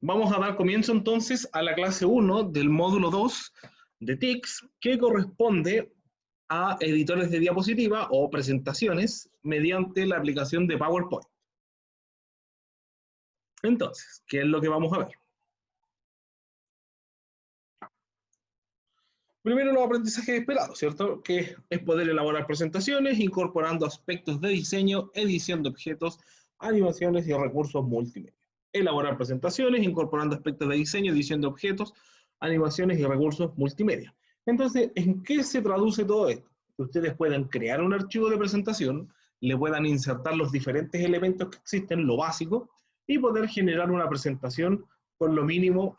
Vamos a dar comienzo entonces a la clase 1 del módulo 2 de TICS, que corresponde a editores de diapositiva o presentaciones mediante la aplicación de PowerPoint. Entonces, ¿qué es lo que vamos a ver? Primero, los aprendizajes esperados, ¿cierto? Que es poder elaborar presentaciones incorporando aspectos de diseño, edición de objetos, animaciones y recursos multimedia. Elaborar presentaciones incorporando aspectos de diseño, edición de objetos, animaciones y recursos multimedia. Entonces, ¿en qué se traduce todo esto? Que ustedes puedan crear un archivo de presentación, le puedan insertar los diferentes elementos que existen, lo básico, y poder generar una presentación con lo mínimo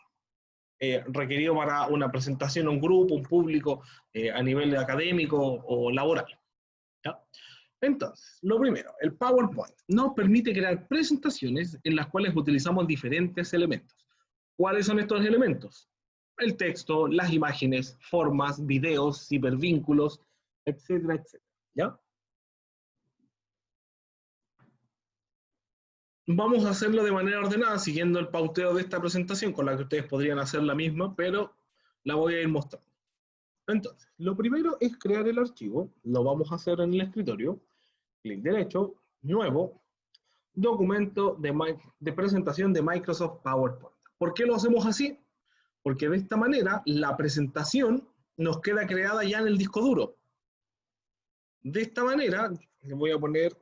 requerido para una presentación a un grupo, un público, a nivel académico o laboral. ¿Ya? Entonces, lo primero, el PowerPoint nos permite crear presentaciones en las cuales utilizamos diferentes elementos. ¿Cuáles son estos elementos? El texto, las imágenes, formas, videos, hipervínculos, etcétera, etcétera. ¿Ya? Vamos a hacerlo de manera ordenada, siguiendo el pauteo de esta presentación, con la que ustedes podrían hacer la misma, pero la voy a ir mostrando. Entonces, lo primero es crear el archivo, lo vamos a hacer en el escritorio, clic derecho, nuevo, documento de presentación de Microsoft PowerPoint. ¿Por qué lo hacemos así? Porque de esta manera la presentación nos queda creada ya en el disco duro. De esta manera, le voy a poner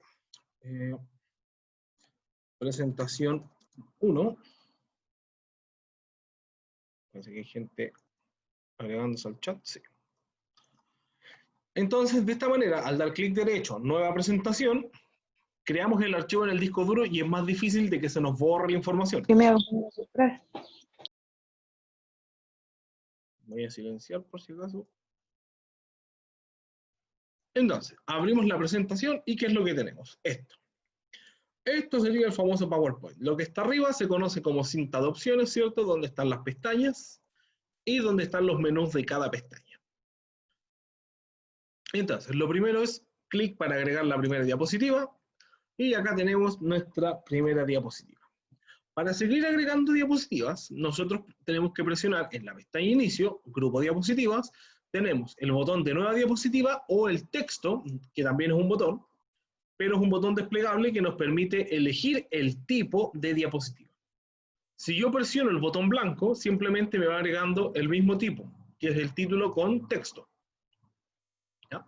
presentación 1. Parece que hay gente agregándose al chat, sí. Entonces, de esta manera, al dar clic derecho, nueva presentación, creamos el archivo en el disco duro y es más difícil de que se nos borre la información. ¿Qué me hago? Voy a silenciar por si acaso. Entonces, abrimos la presentación y ¿qué es lo que tenemos? Esto. Esto sería el famoso PowerPoint. Lo que está arriba se conoce como cinta de opciones, ¿cierto? Donde están las pestañas y donde están los menús de cada pestaña. Entonces, lo primero es clic para agregar la primera diapositiva y acá tenemos nuestra primera diapositiva. Para seguir agregando diapositivas, nosotros tenemos que presionar en la pestaña Inicio, Grupo Diapositivas, tenemos el botón de Nueva Diapositiva o el texto, que también es un botón, pero es un botón desplegable que nos permite elegir el tipo de diapositiva. Si yo presiono el botón blanco, simplemente me va agregando el mismo tipo, que es el título con texto. ¿Ya?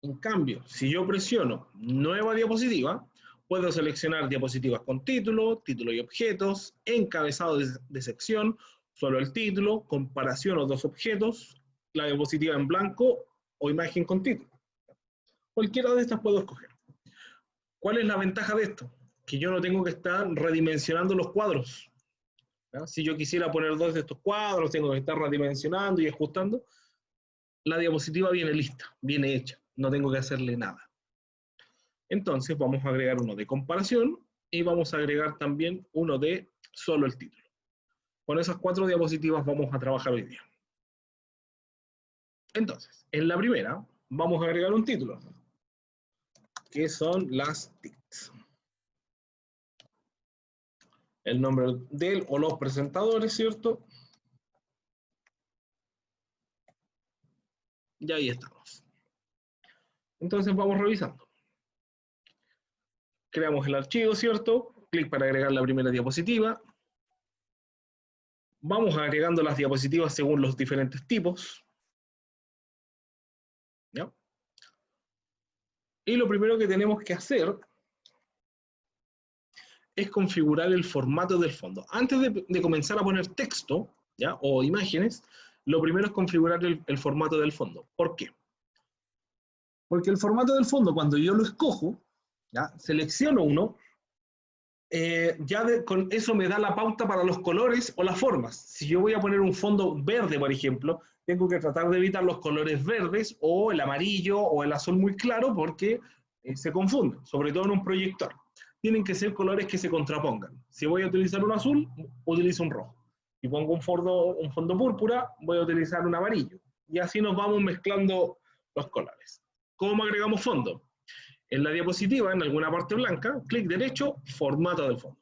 En cambio, si yo presiono Nueva Diapositiva, puedo seleccionar diapositivas con título, título y objetos, encabezado de sección, solo el título, comparación o dos objetos, la diapositiva en blanco o imagen con título. Cualquiera de estas puedo escoger. ¿Cuál es la ventaja de esto? Que yo no tengo que estar redimensionando los cuadros. ¿Ya? Si yo quisiera poner dos de estos cuadros, tengo que estar redimensionando y ajustando. La diapositiva viene lista, viene hecha. No tengo que hacerle nada. Entonces vamos a agregar uno de comparación y vamos a agregar también uno de solo el título. Con esas 4 diapositivas vamos a trabajar hoy día. Entonces, en la primera vamos a agregar un título, que son las TICS. El nombre del o los presentadores, ¿cierto? Y ahí estamos. Entonces vamos revisando. Creamos el archivo, ¿cierto? Clic para agregar la primera diapositiva. Vamos agregando las diapositivas según los diferentes tipos. ¿Ya? Y lo primero que tenemos que hacer es configurar el formato del fondo. Antes de comenzar a poner texto, ¿ya? O imágenes, lo primero es configurar el formato del fondo. ¿Por qué? Porque el formato del fondo, cuando yo lo escojo, ¿ya? Selecciono uno, con eso me da la pauta para los colores o las formas. Si yo voy a poner un fondo verde, por ejemplo, tengo que tratar de evitar los colores verdes o el amarillo o el azul muy claro porque se confunden, sobre todo en un proyector. Tienen que ser colores que se contrapongan. Si voy a utilizar un azul, utilizo un rojo. Si pongo un fondo púrpura, voy a utilizar un amarillo. Y así nos vamos mezclando los colores. ¿Cómo agregamos fondo? En la diapositiva, en alguna parte blanca, clic derecho, formato del fondo.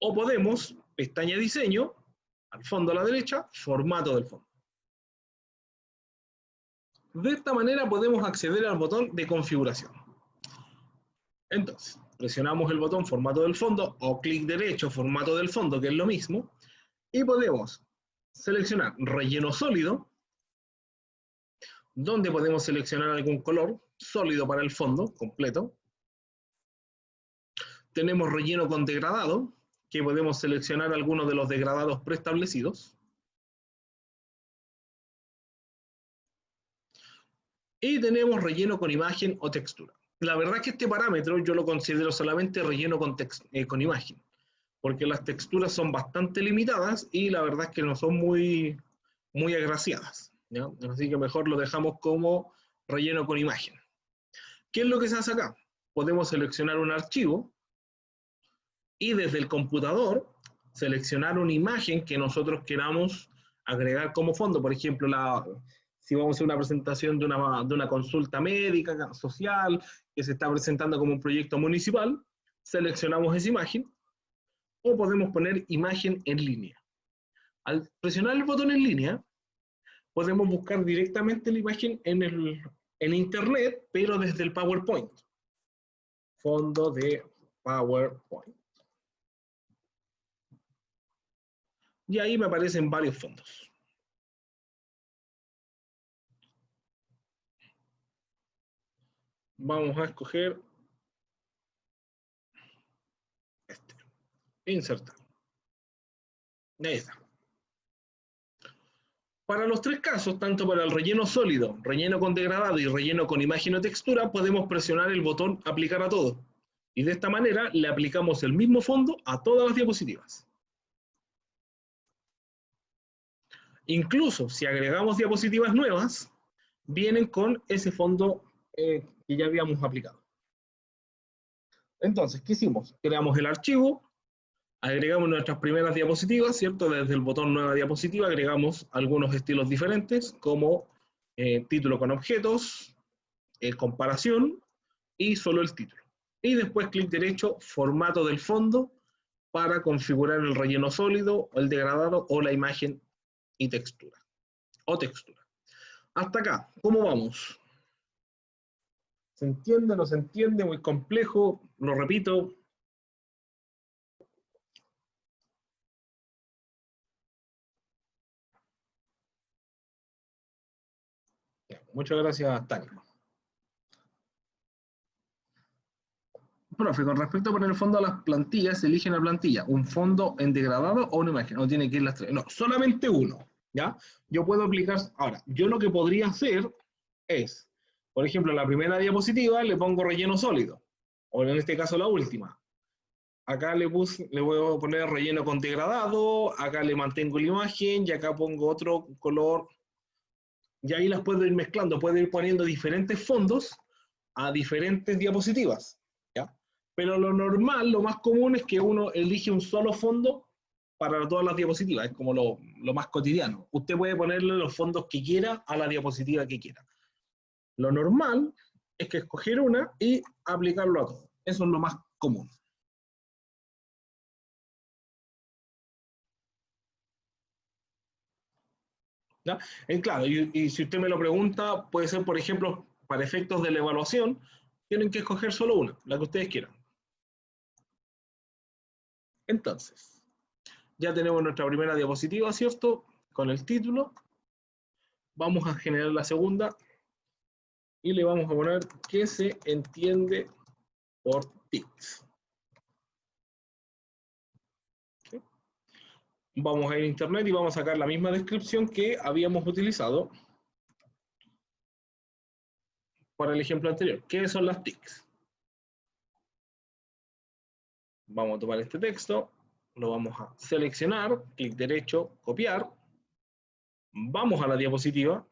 O podemos, pestaña diseño, al fondo a la derecha, formato del fondo. De esta manera podemos acceder al botón de configuración. Entonces, presionamos el botón formato del fondo o clic derecho formato del fondo, que es lo mismo, y podemos seleccionar relleno sólido, donde podemos seleccionar algún color sólido para el fondo completo. Tenemos relleno con degradado, que podemos seleccionar algunos de los degradados preestablecidos. Y tenemos relleno con imagen o textura. La verdad es que este parámetro yo lo considero solamente relleno con imagen, porque las texturas son bastante limitadas y la verdad es que no son muy agraciadas, ¿ya? Así que mejor lo dejamos como relleno con imagen. ¿Qué es lo que se hace acá? Podemos seleccionar un archivo y desde el computador seleccionar una imagen que nosotros queramos agregar como fondo. Por ejemplo, si vamos a hacer una presentación de una consulta médica, social, que se está presentando como un proyecto municipal, seleccionamos esa imagen, o podemos poner imagen en línea. Al presionar el botón en línea, podemos buscar directamente la imagen en Internet, pero desde el PowerPoint. Fondo de PowerPoint. Y ahí me aparecen varios fondos. Vamos a escoger este. Insertar. Ahí está. Para los tres casos, tanto para el relleno sólido, relleno con degradado y relleno con imagen o textura, podemos presionar el botón aplicar a todo. Y de esta manera le aplicamos el mismo fondo a todas las diapositivas. Incluso si agregamos diapositivas nuevas, vienen con ese fondo que ya habíamos aplicado. Entonces, ¿qué hicimos? Creamos el archivo, agregamos nuestras primeras diapositivas, ¿cierto? Desde el botón nueva diapositiva agregamos algunos estilos diferentes, como título con objetos, comparación y solo el título. Y después clic derecho, formato del fondo, para configurar el relleno sólido, el degradado o la imagen y textura. O textura. Hasta acá, ¿cómo vamos? ¿Se entiende? ¿No se entiende? Muy complejo, lo repito. Muchas gracias, Tania. Profe, con respecto a poner el fondo a las plantillas, elige una plantilla, un fondo en degradado o una imagen, no tiene que ir las tres, no, solamente uno, ¿ya? Yo puedo aplicar, ahora, yo lo que podría hacer es, por ejemplo, la primera diapositiva le pongo relleno sólido, o en este caso la última. Acá le voy a poner relleno con degradado, acá le mantengo la imagen y acá pongo otro color, y ahí las puedo ir mezclando, puedo ir poniendo diferentes fondos a diferentes diapositivas, ¿ya? Pero lo normal, lo más común es que uno elige un solo fondo para todas las diapositivas, es como lo más cotidiano. Usted puede ponerle los fondos que quiera a la diapositiva que quiera. Lo normal es que escoger una y aplicarlo a todo. Eso es lo más común. ¿Ya? Claro, y si usted me lo pregunta, puede ser, por ejemplo, para efectos de la evaluación, tienen que escoger solo una, la que ustedes quieran. Entonces, ya tenemos nuestra primera diapositiva, ¿cierto? Con el título. Vamos a generar la segunda y le vamos a poner qué se entiende por TICS. ¿Sí? Vamos a ir a internet y vamos a sacar la misma descripción que habíamos utilizado para el ejemplo anterior. ¿Qué son las TICS? Vamos a tomar este texto, lo vamos a seleccionar, clic derecho, copiar, vamos a la diapositiva,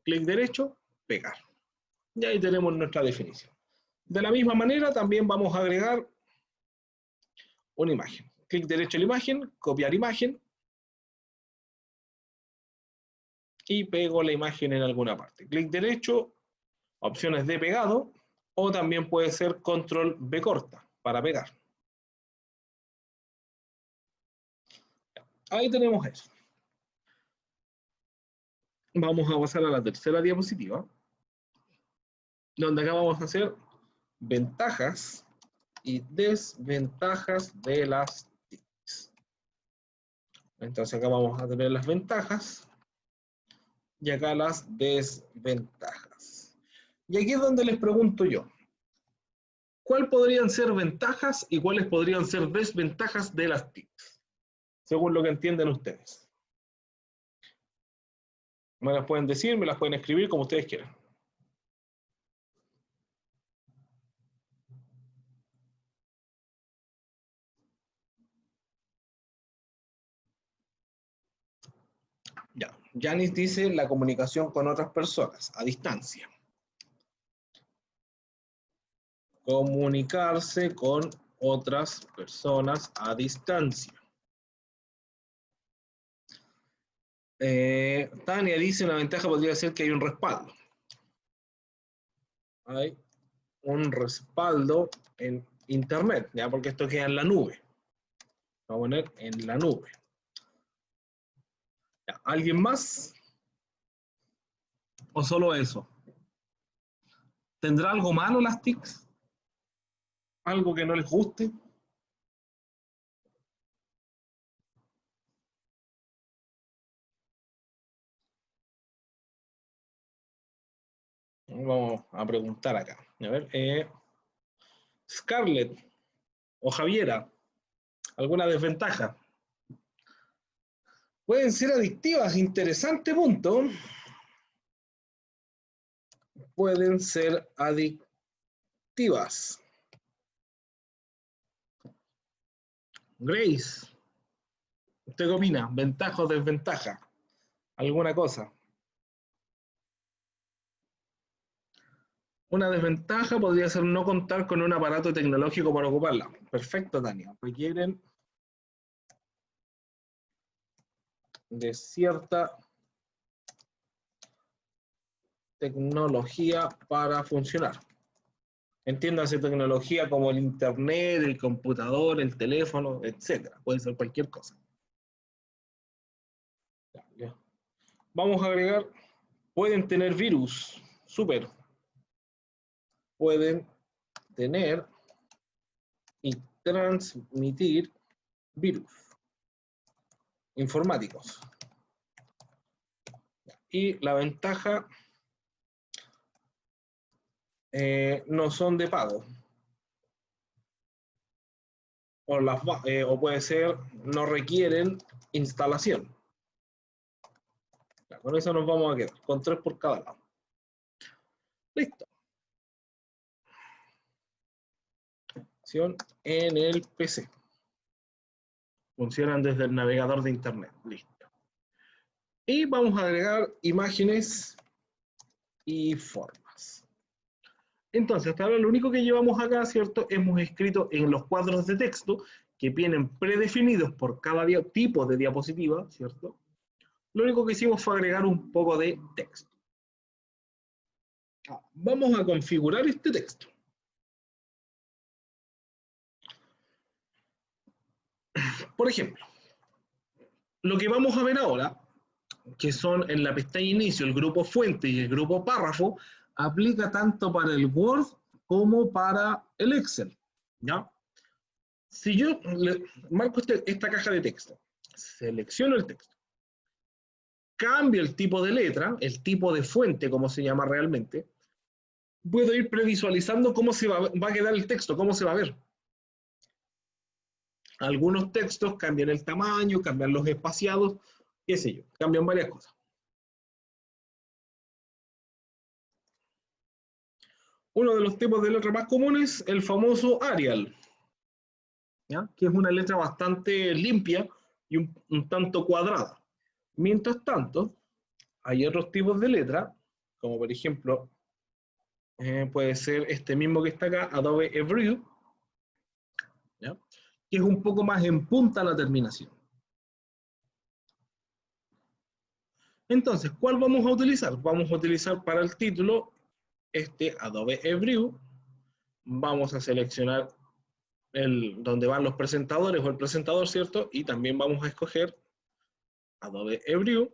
clic derecho, pegar. Y ahí tenemos nuestra definición. De la misma manera también vamos a agregar una imagen. Clic derecho a la imagen, copiar imagen, y pego la imagen en alguna parte. Clic derecho, opciones de pegado, o también puede ser control B corta para pegar. Ahí tenemos eso. Vamos a pasar a la tercera diapositiva, donde acá vamos a hacer ventajas y desventajas de las TICs. Entonces acá vamos a tener las ventajas y acá las desventajas. Y aquí es donde les pregunto yo, ¿cuáles podrían ser ventajas y cuáles podrían ser desventajas de las TICs? Según lo que entienden ustedes. Me las pueden decir, me las pueden escribir como ustedes quieran. Ya, Yanis dice la comunicación con otras personas a distancia. Comunicarse con otras personas a distancia. Tania dice una ventaja podría ser que hay un respaldo. Hay un respaldo en internet, ya porque esto queda en la nube. Vamos a poner en la nube. Ya, ¿alguien más? ¿O solo eso? ¿Tendrá algo malo las TICs? ¿Algo que no les guste? Vamos a preguntar acá. A ver, Scarlett o Javiera, ¿alguna desventaja? Pueden ser adictivas, interesante punto. Pueden ser adictivas. Grace, ¿usted qué opina? ¿Ventaja o desventaja? ¿Alguna cosa? Una desventaja podría ser no contar con un aparato tecnológico para ocuparla. Perfecto, Tania. Requieren de cierta tecnología para funcionar. Entiéndase tecnología como el internet, el computador, el teléfono, etcétera. Puede ser cualquier cosa. Ya. Vamos a agregar, pueden tener virus. Súper. Pueden tener y transmitir virus informáticos. Y la ventaja no son de pago. O puede ser, no requieren instalación. Ya, con eso nos vamos a quedar, con 3 por cada lado. Listo. En el PC. Funcionan desde el navegador de internet. Listo. Y vamos a agregar imágenes y formas. Entonces, hasta ahora lo único que llevamos acá, ¿cierto? Hemos escrito en los cuadros de texto que vienen predefinidos por cada tipo de diapositiva, ¿cierto? Lo único que hicimos fue agregar un poco de texto. Vamos a configurar este texto. Por ejemplo, lo que vamos a ver ahora, que son en la pestaña inicio el grupo fuente y el grupo párrafo, aplica tanto para el Word como para el Excel, ¿ya? Si yo marco esta caja de texto, selecciono el texto, cambio el tipo de letra, el tipo de fuente, como se llama realmente, puedo ir previsualizando cómo se va a quedar el texto, cómo se va a ver. Algunos textos cambian el tamaño, cambian los espaciados, qué sé yo, cambian varias cosas. Uno de los tipos de letra más comunes, el famoso Arial, ¿ya? Que es una letra bastante limpia y un tanto cuadrada. Mientras tanto, hay otros tipos de letra, como por ejemplo, puede ser este mismo que está acá, Adobe Every, ¿ya? Que es un poco más en punta la terminación. Entonces, ¿cuál vamos a utilizar? Vamos a utilizar para el título este Adobe Every. Vamos a seleccionar donde van los presentadores o el presentador, ¿cierto? Y también vamos a escoger Adobe eBrew.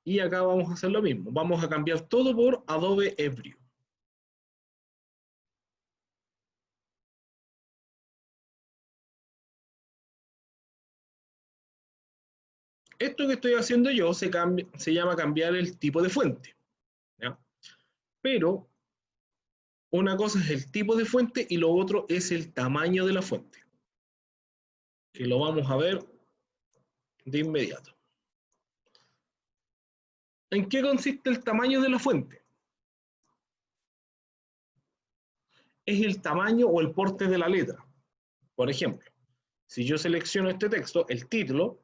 Y acá vamos a hacer lo mismo. Vamos a cambiar todo por Adobe eBrew. Esto que estoy haciendo yo se llama cambiar el tipo de fuente, ¿ya? Pero una cosa es el tipo de fuente y lo otro es el tamaño de la fuente, que lo vamos a ver de inmediato. ¿En qué consiste el tamaño de la fuente? Es el tamaño o el porte de la letra. Por ejemplo, si yo selecciono este texto, el título,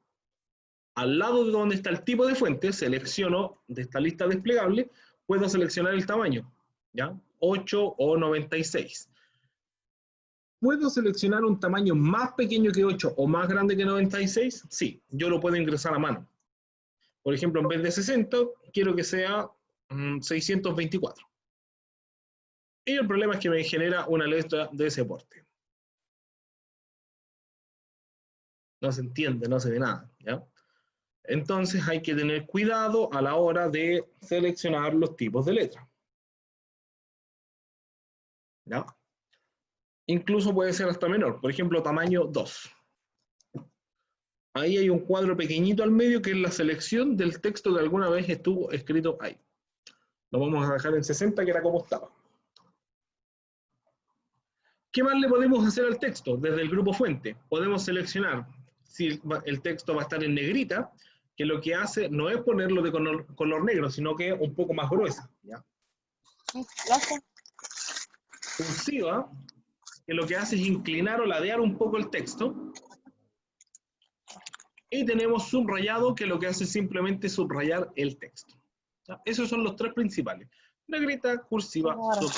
al lado de donde está el tipo de fuente, selecciono de esta lista desplegable, puedo seleccionar el tamaño, ¿ya? 8 o 96. ¿Puedo seleccionar un tamaño más pequeño que 8 o más grande que 96? Sí, yo lo puedo ingresar a mano. Por ejemplo, en vez de 60, quiero que sea 624. Y el problema es que me genera una letra de ese porte. No se entiende, no se ve nada, ¿ya? Entonces hay que tener cuidado a la hora de seleccionar los tipos de letra, ¿ya? Incluso puede ser hasta menor, por ejemplo, tamaño 2. Ahí hay un cuadro pequeñito al medio que es la selección del texto que alguna vez estuvo escrito ahí. Lo vamos a dejar en 60, que era como estaba. ¿Qué más le podemos hacer al texto? Desde el grupo fuente, podemos seleccionar si el texto va a estar en negrita, que lo que hace no es ponerlo de color negro, sino que un poco más gruesa, ¿ya? Cursiva, que lo que hace es inclinar o ladear un poco el texto. Y tenemos subrayado, que lo que hace es simplemente subrayar el texto, ¿ya? Esos son los tres principales: negrita, cursiva, subrayado.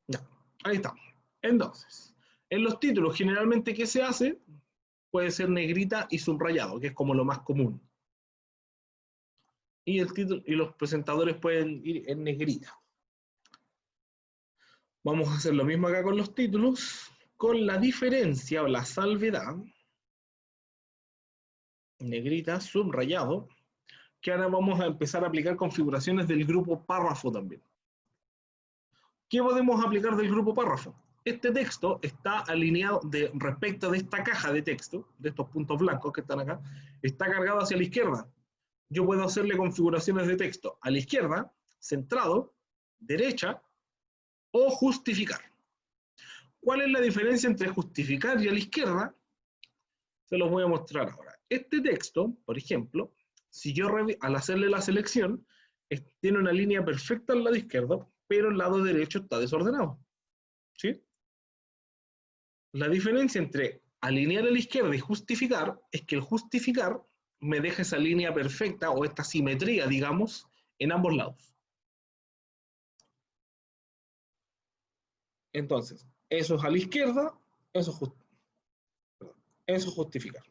Ya, ahí está. Entonces, en los títulos, generalmente, ¿qué se hace? Puede ser negrita y subrayado, que es como lo más común. Y el título y los presentadores pueden ir en negrita. Vamos a hacer lo mismo acá con los títulos, con la diferencia o la salvedad, negrita, subrayado, que ahora vamos a empezar a aplicar configuraciones del grupo párrafo también. ¿Qué podemos aplicar del grupo párrafo? Este texto está alineado respecto de esta caja de texto, de estos puntos blancos que están acá, está cargado hacia la izquierda. Yo puedo hacerle configuraciones de texto a la izquierda, centrado, derecha o justificar. ¿Cuál es la diferencia entre justificar y a la izquierda? Se los voy a mostrar ahora. Este texto, por ejemplo, si yo al hacerle la selección, tiene una línea perfecta al lado izquierdo, pero el lado derecho está desordenado, ¿sí? La diferencia entre alinear a la izquierda y justificar es que el justificar me deja esa línea perfecta o esta simetría, digamos, en ambos lados. Entonces, eso es a la izquierda, eso es justificar,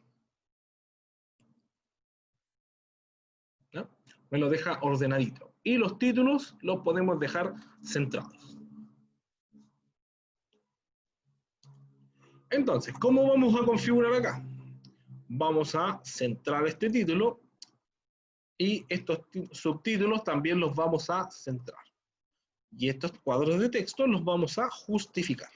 ¿no? Me lo deja ordenadito. Y los títulos los podemos dejar centrados. Entonces, ¿cómo vamos a configurar acá? Vamos a centrar este título y estos subtítulos también los vamos a centrar. Y estos cuadros de texto los vamos a justificar.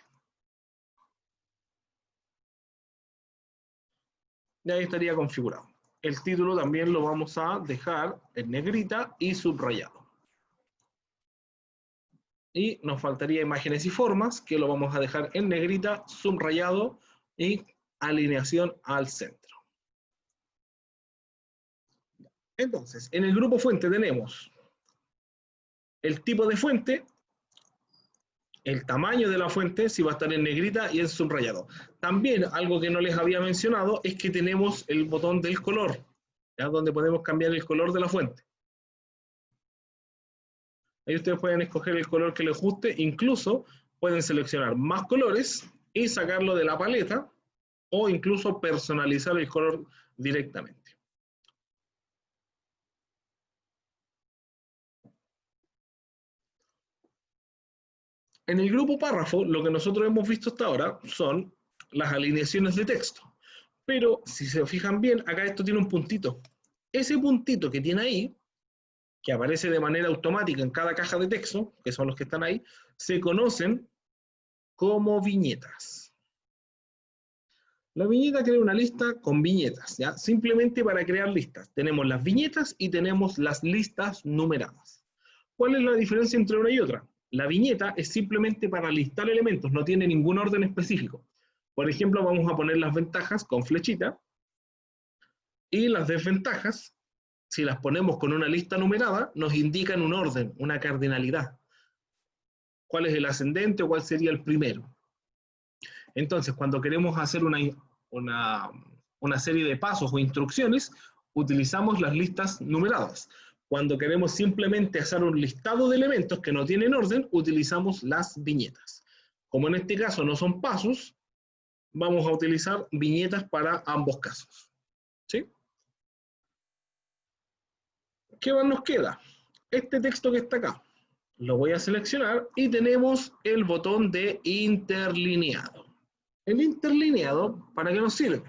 Y ahí estaría configurado. El título también lo vamos a dejar en negrita y subrayado. Y nos faltaría imágenes y formas, que lo vamos a dejar en negrita, subrayado y alineación al centro. Entonces, en el grupo fuente tenemos el tipo de fuente, el tamaño de la fuente, si va a estar en negrita y en subrayado. También algo que no les había mencionado es que tenemos el botón del color, ¿ya? Donde podemos cambiar el color de la fuente. Ahí ustedes pueden escoger el color que les guste, incluso pueden seleccionar más colores y sacarlo de la paleta, o incluso personalizar el color directamente. En el grupo párrafo, lo que nosotros hemos visto hasta ahora son las alineaciones de texto. Pero si se fijan bien, acá esto tiene un puntito. Ese puntito que tiene ahí, que aparece de manera automática en cada caja de texto, que son los que están ahí, se conocen como viñetas. La viñeta crea una lista con viñetas, ¿ya? Simplemente para crear listas. Tenemos las viñetas y tenemos las listas numeradas. ¿Cuál es la diferencia entre una y otra? La viñeta es simplemente para listar elementos, no tiene ningún orden específico. Por ejemplo, vamos a poner las ventajas con flechita y las desventajas, si las ponemos con una lista numerada, nos indican un orden, una cardinalidad. ¿Cuál es el ascendente o cuál sería el primero? Entonces, cuando queremos hacer una serie de pasos o instrucciones, utilizamos las listas numeradas. Cuando queremos simplemente hacer un listado de elementos que no tienen orden, utilizamos las viñetas. Como en este caso no son pasos, vamos a utilizar viñetas para ambos casos. ¿Sí? ¿Qué más nos queda? Este texto que está acá. Lo voy a seleccionar y tenemos el botón de interlineado. El interlineado, ¿para qué nos sirve?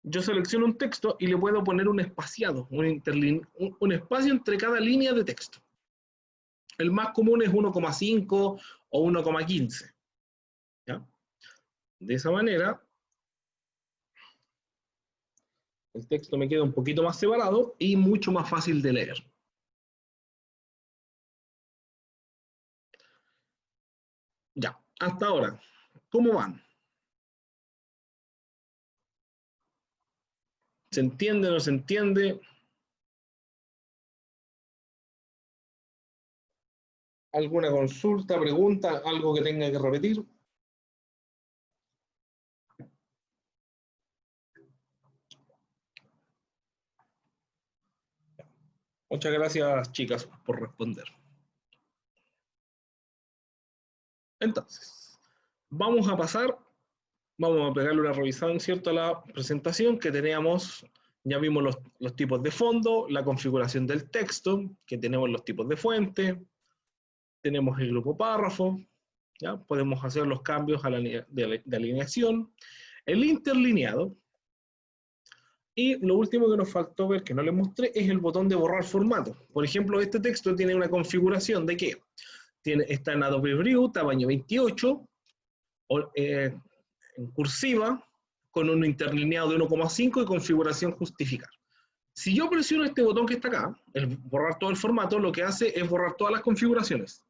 Yo selecciono un texto y le puedo poner un espaciado, un espacio entre cada línea de texto. El más común es 1,5 o 1,15. ¿Ya? De esa manera, el texto me queda un poquito más separado y mucho más fácil de leer. Ya, hasta ahora, ¿cómo van? ¿Se entiende o no se entiende? ¿Alguna consulta, pregunta, algo que tenga que repetir? Muchas gracias, chicas, por responder. Entonces, vamos a pasar, vamos a pegarle una revisada, ¿cierto?, a la presentación que teníamos. Ya vimos los tipos de fondo, la configuración del texto, que tenemos los tipos de fuente, tenemos el grupo párrafo, ¿ya? Podemos hacer los cambios de alineación, el interlineado, y lo último que nos faltó ver, que no les mostré, es el botón de borrar formato. Por ejemplo, este texto tiene una configuración de que está en Adobe Brew, tamaño 28, en cursiva, con un interlineado de 1,5 y configuración justificar. Si yo presiono este botón que está acá, el borrar todo el formato, lo que hace es borrar todas las configuraciones.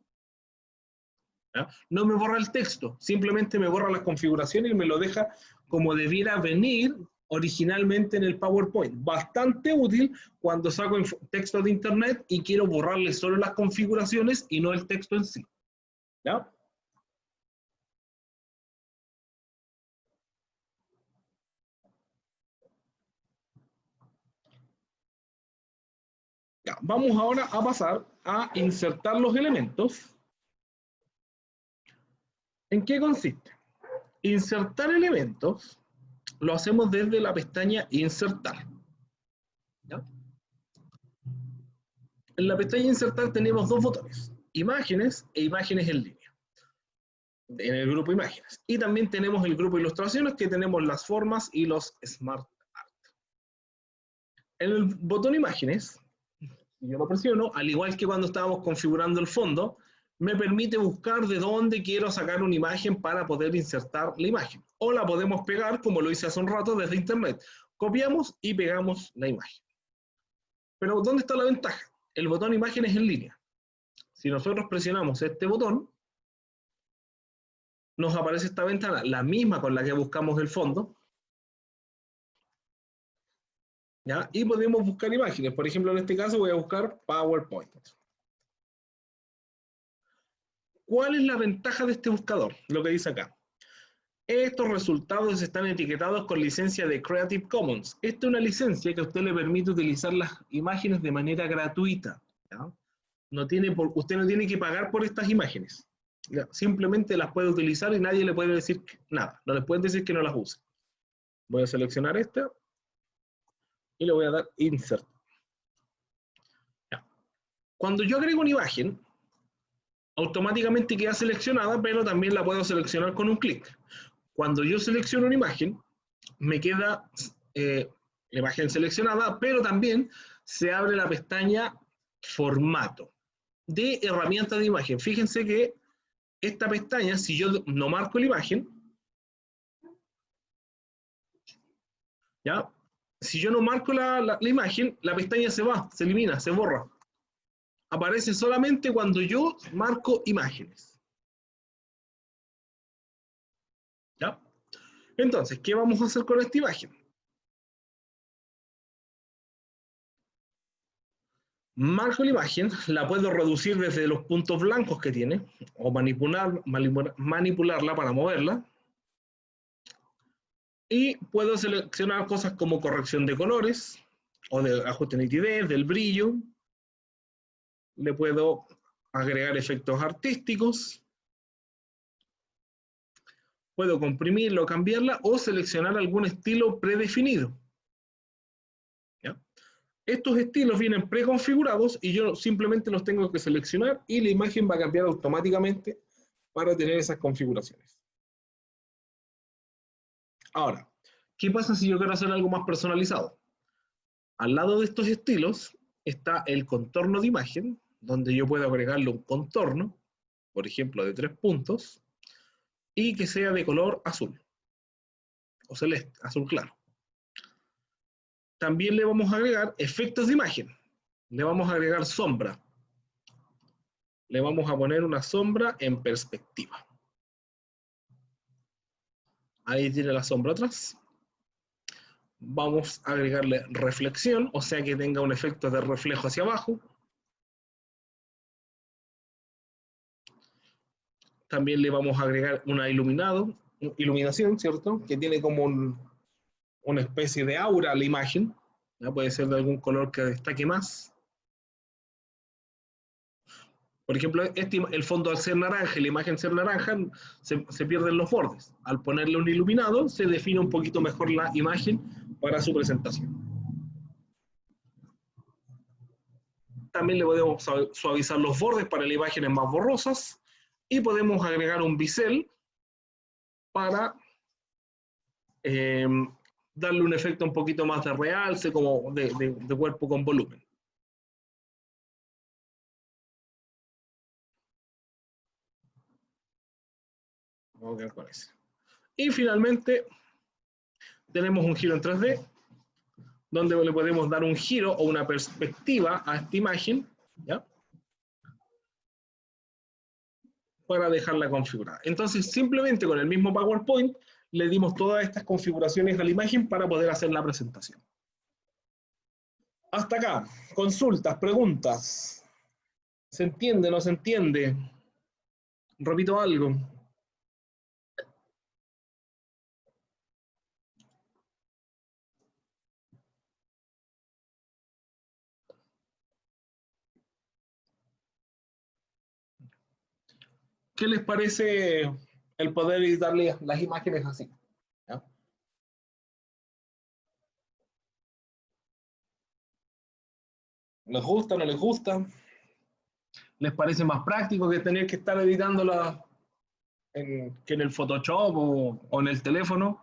¿Ya? No me borra el texto, simplemente me borra las configuraciones y me lo deja como debiera venir originalmente en el PowerPoint. Bastante útil cuando saco texto de internet y quiero borrarle solo las configuraciones y no el texto en sí. ¿Ya? Ya, vamos ahora a pasar a insertar los elementos. ¿En qué consiste? Insertar elementos lo hacemos desde la pestaña Insertar. ¿Ya? En la pestaña Insertar tenemos dos botones, Imágenes e Imágenes en línea, en el grupo Imágenes. Y también tenemos el grupo Ilustraciones, que tenemos las formas y los Smart Art. En el botón Imágenes, yo lo presiono, al igual que cuando estábamos configurando el fondo, me permite buscar de dónde quiero sacar una imagen para poder insertar la imagen. O la podemos pegar, como lo hice hace un rato, desde internet. Copiamos y pegamos la imagen. Pero ¿dónde está la ventaja? El botón Imágenes en línea. Si nosotros presionamos este botón, nos aparece esta ventana, la misma con la que buscamos el fondo, ¿ya? Y podemos buscar imágenes. Por ejemplo, en este caso voy a buscar PowerPoint. ¿Cuál es la ventaja de este buscador? Lo que dice acá. Estos resultados están etiquetados con licencia de Creative Commons. Esta es una licencia que a usted le permite utilizar las imágenes de manera gratuita. ¿Ya? Usted no tiene que pagar por estas imágenes. ¿Ya? Simplemente las puede utilizar y nadie le puede decir nada. No le pueden decir que no las use. Voy a seleccionar esta y le voy a dar Insert. ¿Ya? Cuando yo agrego una imagen, automáticamente queda seleccionada, pero también la puedo seleccionar con un clic. Cuando yo selecciono una imagen, me queda la imagen seleccionada, pero también se abre la pestaña Formato de herramientas de imagen. Fíjense que esta pestaña, si yo no marco la imagen, ¿ya? Si yo no marco la imagen, la pestaña se va, se elimina, se borra. Aparece solamente cuando yo marco imágenes. ¿Ya? Entonces, ¿qué vamos a hacer con esta imagen? Marco la imagen, la puedo reducir desde los puntos blancos que tiene, o manipularla para moverla. Y puedo seleccionar cosas como corrección de colores, o de ajuste de nitidez, del brillo. Le puedo agregar efectos artísticos. Puedo comprimirlo, cambiarla o seleccionar algún estilo predefinido. ¿Ya? Estos estilos vienen preconfigurados y yo simplemente los tengo que seleccionar y la imagen va a cambiar automáticamente para tener esas configuraciones. Ahora, ¿qué pasa si yo quiero hacer algo más personalizado? Al lado de estos estilos está el contorno de imagen, donde yo puedo agregarle un contorno, por ejemplo, de 3 puntos, y que sea de color azul o celeste, azul claro. También le vamos a agregar efectos de imagen. Le vamos a agregar sombra. Le vamos a poner una sombra en perspectiva. Ahí tiene la sombra atrás. Vamos a agregarle reflexión, o sea que tenga un efecto de reflejo hacia abajo. También le vamos a agregar una iluminación, ¿cierto? Que tiene como una especie de aura a la imagen. ¿Ya? Puede ser de algún color que destaque más. Por ejemplo, el fondo al ser naranja y la imagen ser naranja, se pierden los bordes. Al ponerle un iluminado, se define un poquito mejor la imagen para su presentación. También le podemos suavizar los bordes para las imágenes más borrosas y podemos agregar un bisel para darle un efecto un poquito más de realce, como de cuerpo con volumen. Vamos a quedar con ese. Y finalmente tenemos un giro en 3D, donde le podemos dar un giro o una perspectiva a esta imagen, ¿ya? Para dejarla configurada. Entonces, simplemente con el mismo PowerPoint, le dimos todas estas configuraciones a la imagen para poder hacer la presentación. Hasta acá, consultas, preguntas. ¿Se entiende, no se entiende? Repito algo. ¿Qué les parece el poder editarle las imágenes así? ¿Ya? ¿Les gusta, no les gusta? ¿Les parece más práctico que tener que estar editándola que en el Photoshop o en el teléfono?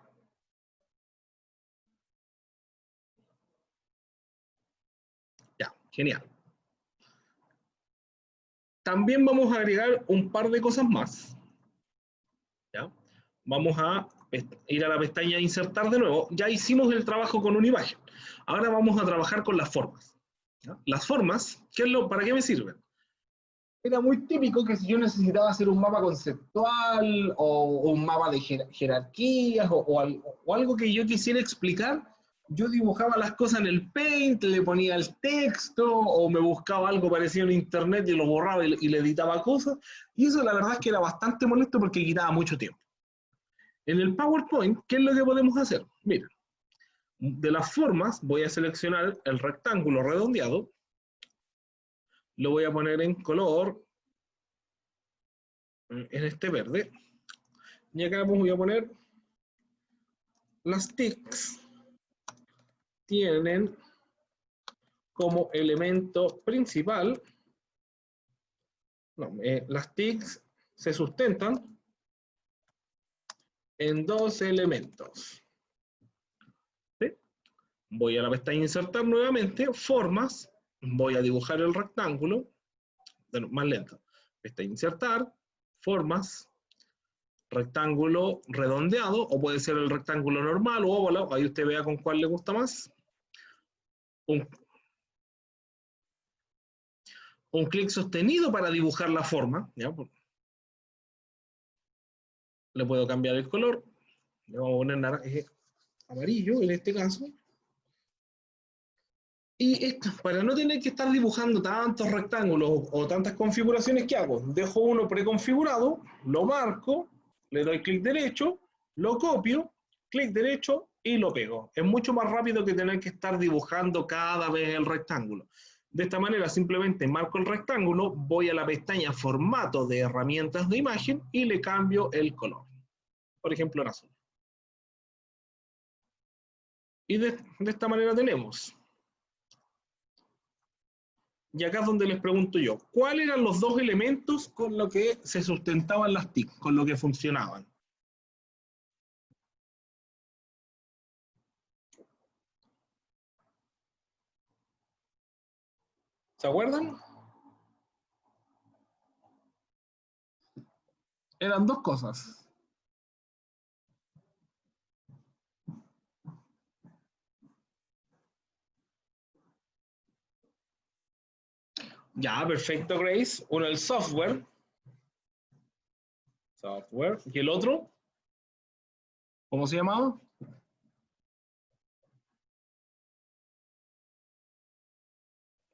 Ya, genial. También vamos a agregar un par de cosas más. ¿Ya? Vamos a ir a la pestaña Insertar de nuevo. Ya hicimos el trabajo con una imagen. Ahora vamos a trabajar con las formas. ¿Ya? Las formas, ¿para qué me sirven? Era muy típico que si yo necesitaba hacer un mapa conceptual o un mapa de jerarquías o algo que yo quisiera explicar, yo dibujaba las cosas en el Paint, le ponía el texto o me buscaba algo parecido en internet y lo borraba y le editaba cosas. Y eso la verdad es que era bastante molesto porque quitaba mucho tiempo. En el PowerPoint, ¿qué es lo que podemos hacer? Mira, de las formas voy a seleccionar el rectángulo redondeado, lo voy a poner en color, en este verde, y acá voy a poner las TICs tienen como elemento principal No, las TICs se sustentan en dos elementos. ¿Sí? Voy a la pestaña insertar nuevamente, formas, voy a dibujar el rectángulo, bueno, más lento, pestaña insertar, formas, rectángulo redondeado, o puede ser el rectángulo normal o óvalo, ahí usted vea con cuál le gusta más. Un clic sostenido para dibujar la forma, ¿ya? Le puedo cambiar el color, le vamos a poner amarillo en este caso. Y esto, para no tener que estar dibujando tantos rectángulos o tantas configuraciones, ¿qué hago? Dejo uno preconfigurado, lo marco, le doy clic derecho, lo copio, clic derecho y lo pego. Es mucho más rápido que tener que estar dibujando cada vez el rectángulo. De esta manera simplemente marco el rectángulo, voy a la pestaña formato de herramientas de imagen y le cambio el color. Por ejemplo, en azul. Y de esta manera tenemos. Y acá es donde les pregunto yo, ¿cuáles eran los dos elementos con los que se sustentaban las TIC, con lo que funcionaban? ¿Se acuerdan? Eran dos cosas. Ya, perfecto, Grace. Uno, el software. Y el otro, ¿cómo se llamaba?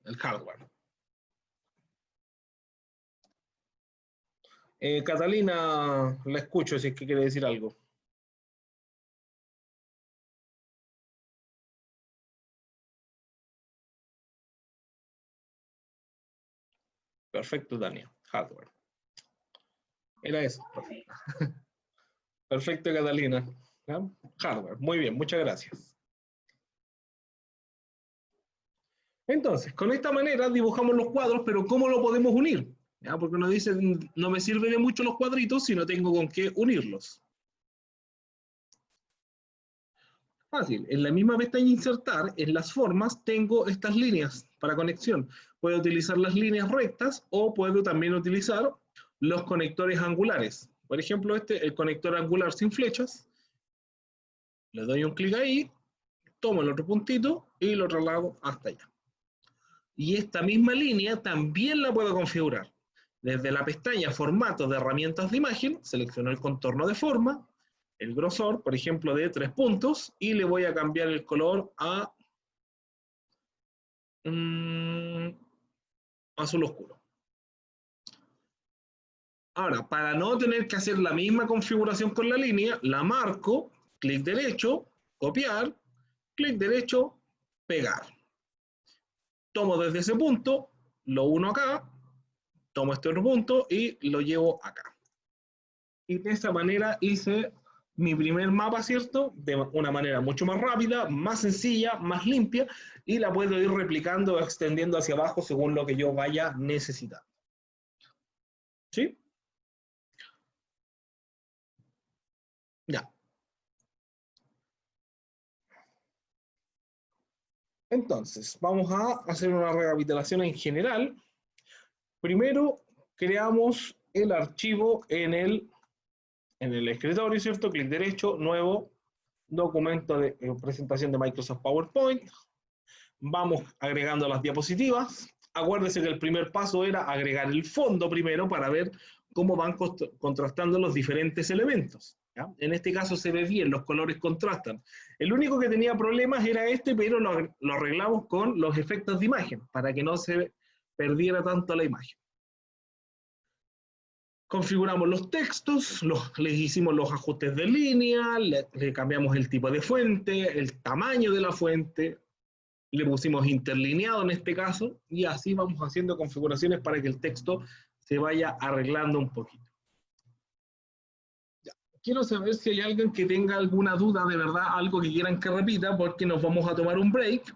El hardware. Catalina, la escucho si es que quiere decir algo. Perfecto, Dania. Hardware. Era eso. Perfecto, Catalina. ¿Ya? Hardware. Muy bien, muchas gracias. Entonces, con esta manera dibujamos los cuadros, pero ¿cómo lo podemos unir? ¿Ya? Porque nos dicen, no me sirve de mucho los cuadritos si no tengo con qué unirlos. Fácil, en la misma pestaña insertar, en las formas, tengo estas líneas para conexión. Puedo utilizar las líneas rectas o puedo también utilizar los conectores angulares. Por ejemplo, el conector angular sin flechas. Le doy un clic ahí, tomo el otro puntito y lo traslado hasta allá. Y esta misma línea también la puedo configurar. Desde la pestaña Formato de herramientas de imagen, selecciono el contorno de forma, el grosor, por ejemplo, de 3 puntos, y le voy a cambiar el color a azul oscuro. Ahora, para no tener que hacer la misma configuración con la línea, la marco, clic derecho, copiar, clic derecho, pegar. Tomo desde ese punto, lo uno acá, tomo este otro punto y lo llevo acá. Y de esa manera hice mi primer mapa, ¿cierto? De una manera mucho más rápida, más sencilla, más limpia, y la puedo ir replicando o extendiendo hacia abajo según lo que yo vaya necesitando. ¿Sí? Ya. Entonces, vamos a hacer una recapitulación en general. Primero, creamos el archivo en el escritorio, ¿cierto? Clic derecho, nuevo, documento de presentación de Microsoft PowerPoint. Vamos agregando las diapositivas. Acuérdense que el primer paso era agregar el fondo primero para ver cómo van contrastando los diferentes elementos. ¿Ya? En este caso se ve bien, los colores contrastan. El único que tenía problemas era este, pero lo arreglamos con los efectos de imagen, para que no se perdiera tanto la imagen. Configuramos los textos, les hicimos los ajustes de línea, le cambiamos el tipo de fuente, el tamaño de la fuente, le pusimos interlineado en este caso, y así vamos haciendo configuraciones para que el texto se vaya arreglando un poquito. Ya. Quiero saber si hay alguien que tenga alguna duda, de verdad, algo que quieran que repita, porque nos vamos a tomar un break,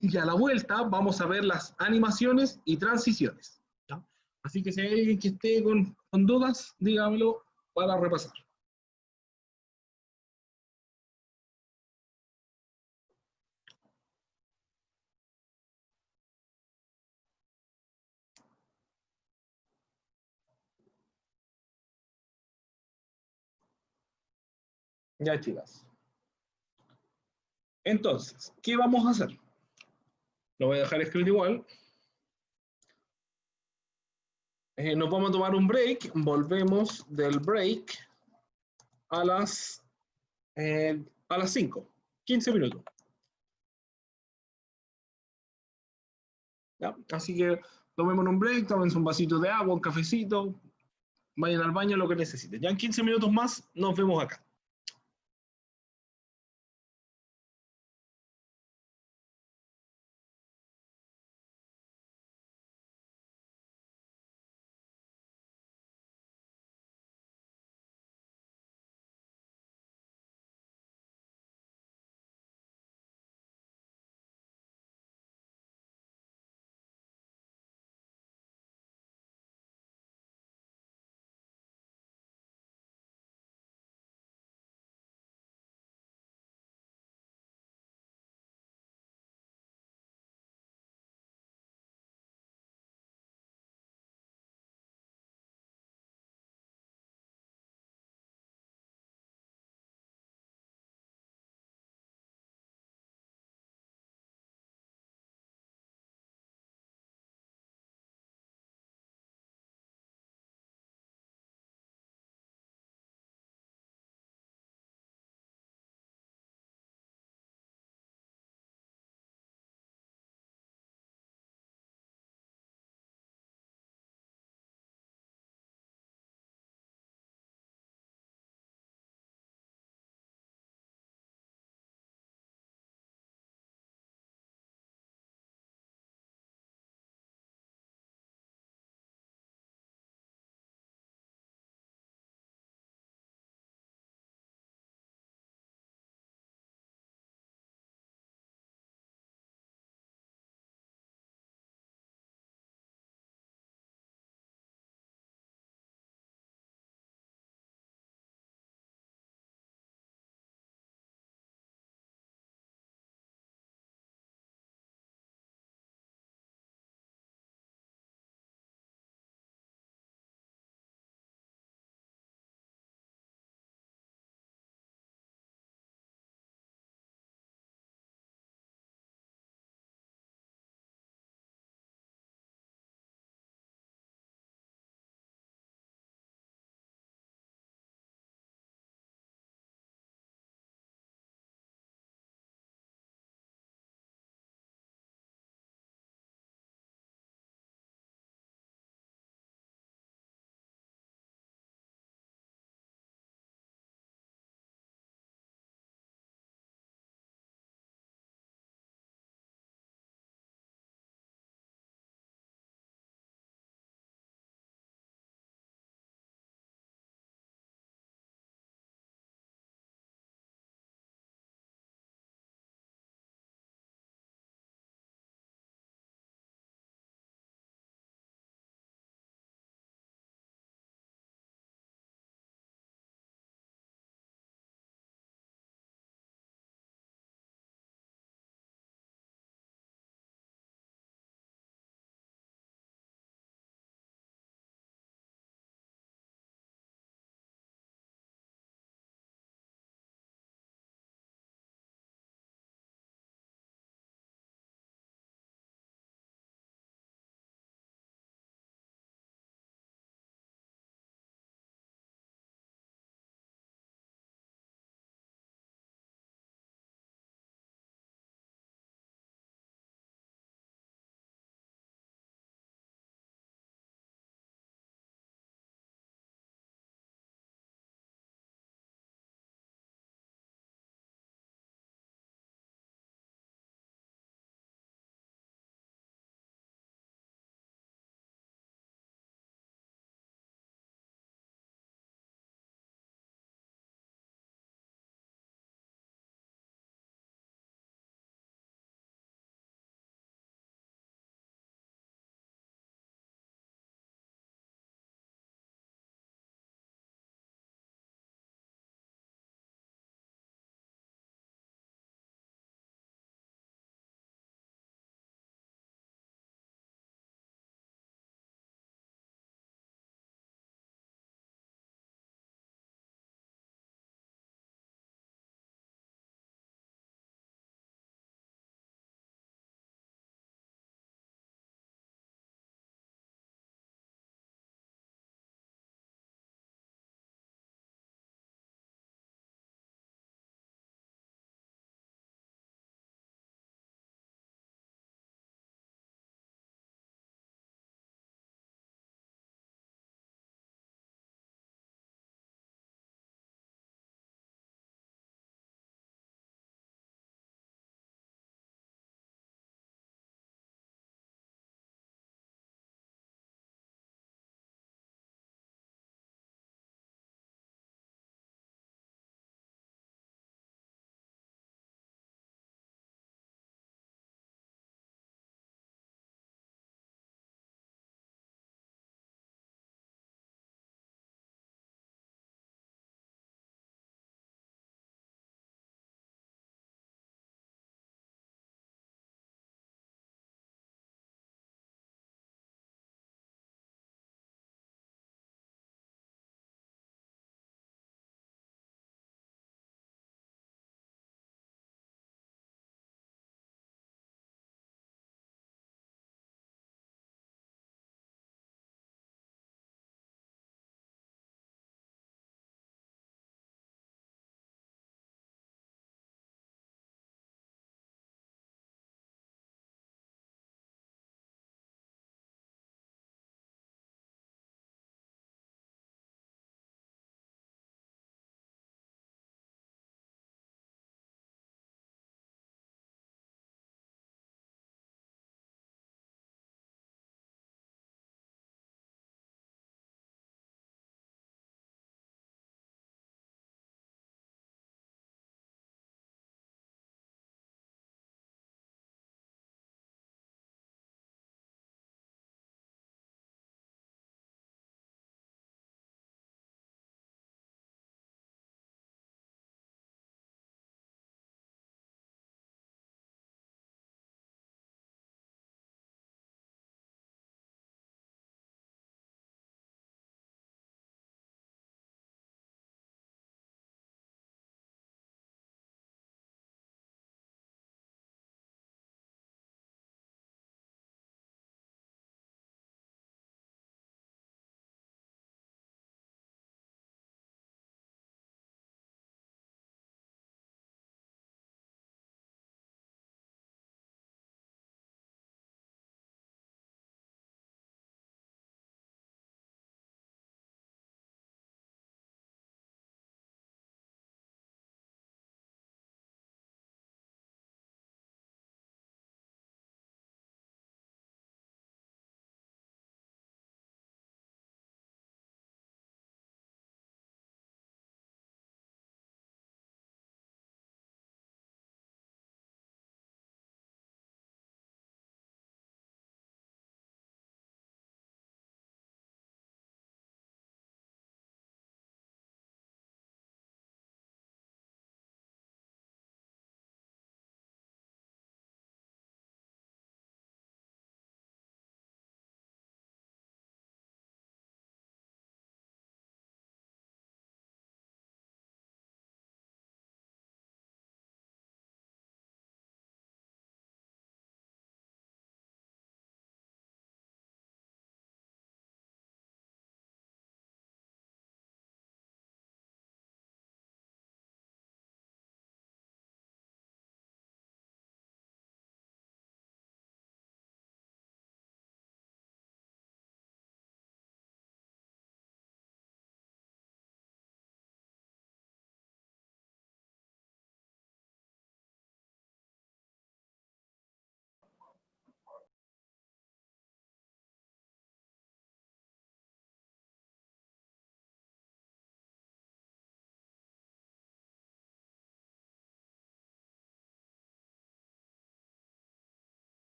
y a la vuelta vamos a ver las animaciones y transiciones. ¿Ya? Así que si hay alguien que esté con dudas, dígamelo para repasar. Ya, chicas. Entonces, ¿qué vamos a hacer? Lo voy a dejar escrito igual. Nos vamos a tomar un break. Volvemos del break a a las 5, 15 minutos. ¿Ya? Así que tomemos un break, tómense un vasito de agua, un cafecito, vayan al baño, lo que necesiten. Ya en 15 minutos más nos vemos acá.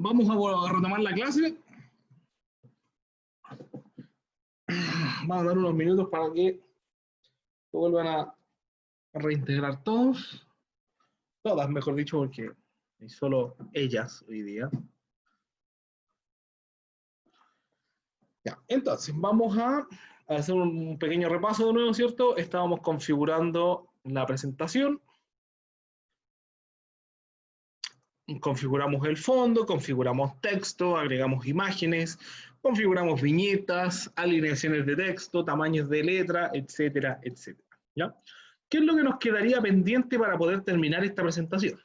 Vamos a retomar la clase. Vamos a dar unos minutos para que se vuelvan a reintegrar todos. Todas, mejor dicho, porque hay solo ellas hoy día. Ya, entonces, vamos a hacer un pequeño repaso de nuevo, ¿cierto? Estábamos configurando la presentación. Configuramos el fondo, configuramos texto, agregamos imágenes, configuramos viñetas, alineaciones de texto, tamaños de letra, etcétera, etcétera. ¿Ya? ¿Qué es lo que nos quedaría pendiente para poder terminar esta presentación?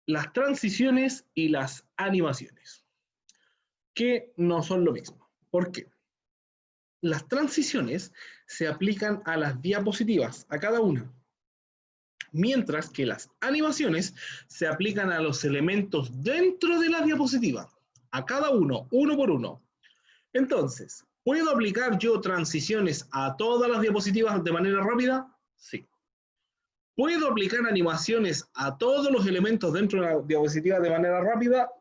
Las transiciones y las animaciones, que no son lo mismo. ¿Por qué? Las transiciones se aplican a las diapositivas, a cada una, mientras que las animaciones se aplican a los elementos dentro de la diapositiva, a cada uno, uno por uno. Entonces, ¿puedo aplicar yo transiciones a todas las diapositivas de manera rápida? Sí. ¿Puedo aplicar animaciones a todos los elementos dentro de la diapositiva de manera rápida?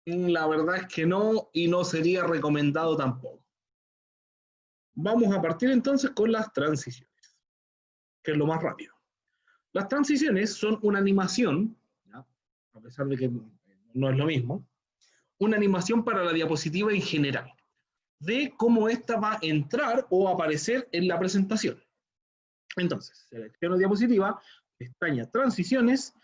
La verdad es que no, y no sería recomendado tampoco. Vamos a partir entonces con las transiciones, que es lo más rápido. Las transiciones son una animación, ¿ya? A pesar de que no es lo mismo, una animación para la diapositiva en general, de cómo ésta va a entrar o aparecer en la presentación. Entonces, selecciono diapositiva, pestaña transiciones,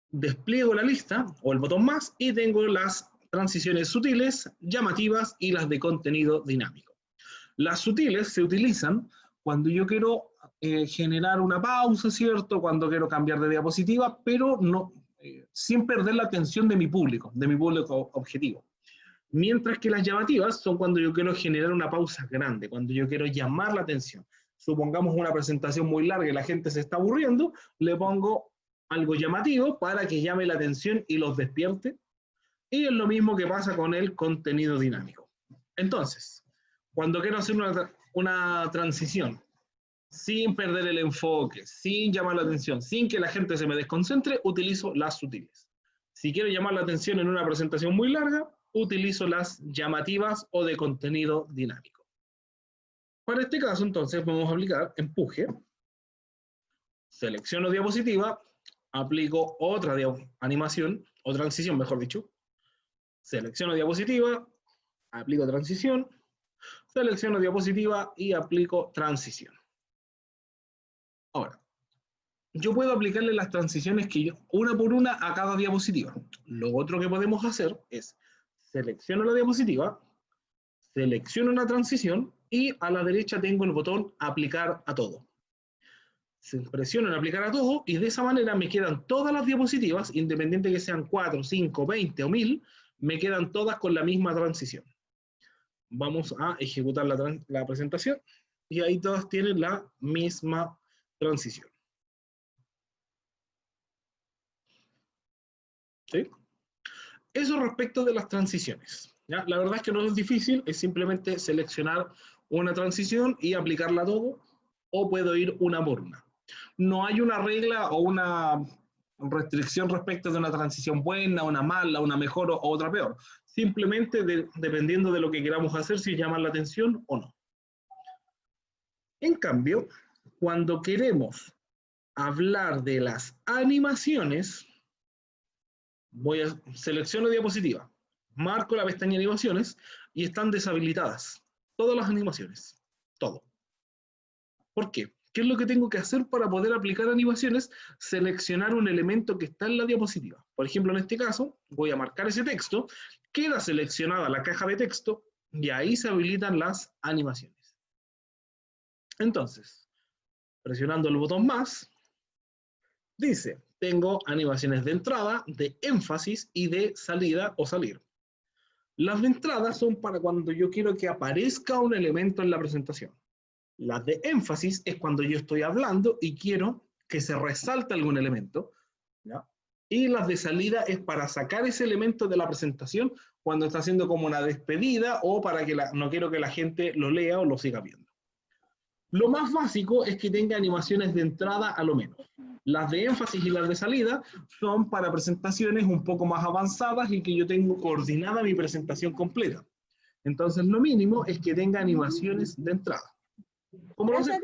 despliego la lista o el botón más y tengo las transiciones sutiles, llamativas y las de contenido dinámico. Las sutiles se utilizan cuando yo quiero generar una pausa, ¿cierto? Cuando quiero cambiar de diapositiva, pero no, sin perder la atención de mi público objetivo. Mientras que las llamativas son cuando yo quiero generar una pausa grande, cuando yo quiero llamar la atención. Supongamos una presentación muy larga y la gente se está aburriendo, le pongo algo llamativo para que llame la atención y los despierte. Y es lo mismo que pasa con el contenido dinámico. Entonces, cuando quiero hacer una transición, sin perder el enfoque, sin llamar la atención, sin que la gente se me desconcentre, utilizo las sutiles. Si quiero llamar la atención en una presentación muy larga, utilizo las llamativas o de contenido dinámico. Para este caso, entonces, vamos a aplicar empuje, selecciono diapositiva, aplico otra animación, o transición, mejor dicho, selecciono diapositiva, aplico transición, selecciono diapositiva y aplico transición. Ahora, yo puedo aplicarle las transiciones una por una a cada diapositiva. Lo otro que podemos hacer es selecciono la diapositiva, selecciono una transición y a la derecha tengo el botón aplicar a todo. Se presiono en aplicar a todo y de esa manera me quedan todas las diapositivas, independiente que sean 4, 5, 20 o 1000, me quedan todas con la misma transición. Vamos a ejecutar la presentación y ahí todas tienen la misma transición. ¿Sí? Eso respecto de las transiciones. ¿Ya? La verdad es que no es difícil, es simplemente seleccionar una transición y aplicarla a todo, o puedo ir una por una. No hay una regla o una restricción respecto de una transición buena, una mala, una mejor o otra peor. Simplemente dependiendo de lo que queramos hacer, si llama la atención o no. En cambio, cuando queremos hablar de las animaciones, selecciono diapositiva, marco la pestaña animaciones y están deshabilitadas. Todas las animaciones. Todo. ¿Por qué? ¿Qué es lo que tengo que hacer para poder aplicar animaciones? Seleccionar un elemento que está en la diapositiva. Por ejemplo, en este caso, voy a marcar ese texto, queda seleccionada la caja de texto y ahí se habilitan las animaciones. Entonces, presionando el botón más, dice, tengo animaciones de entrada, de énfasis y de salida o salir. Las de entrada son para cuando yo quiero que aparezca un elemento en la presentación. Las de énfasis es cuando yo estoy hablando y quiero que se resalte algún elemento, ¿ya? Y las de salida es para sacar ese elemento de la presentación cuando está haciendo como una despedida o para que no quiero que la gente lo lea o lo siga viendo. Lo más básico es que tenga animaciones de entrada a lo menos. Las de énfasis y las de salida son para presentaciones un poco más avanzadas y que yo tengo coordinada mi presentación completa. Entonces, lo mínimo es que tenga animaciones de entrada. ¿Cómo lo sé?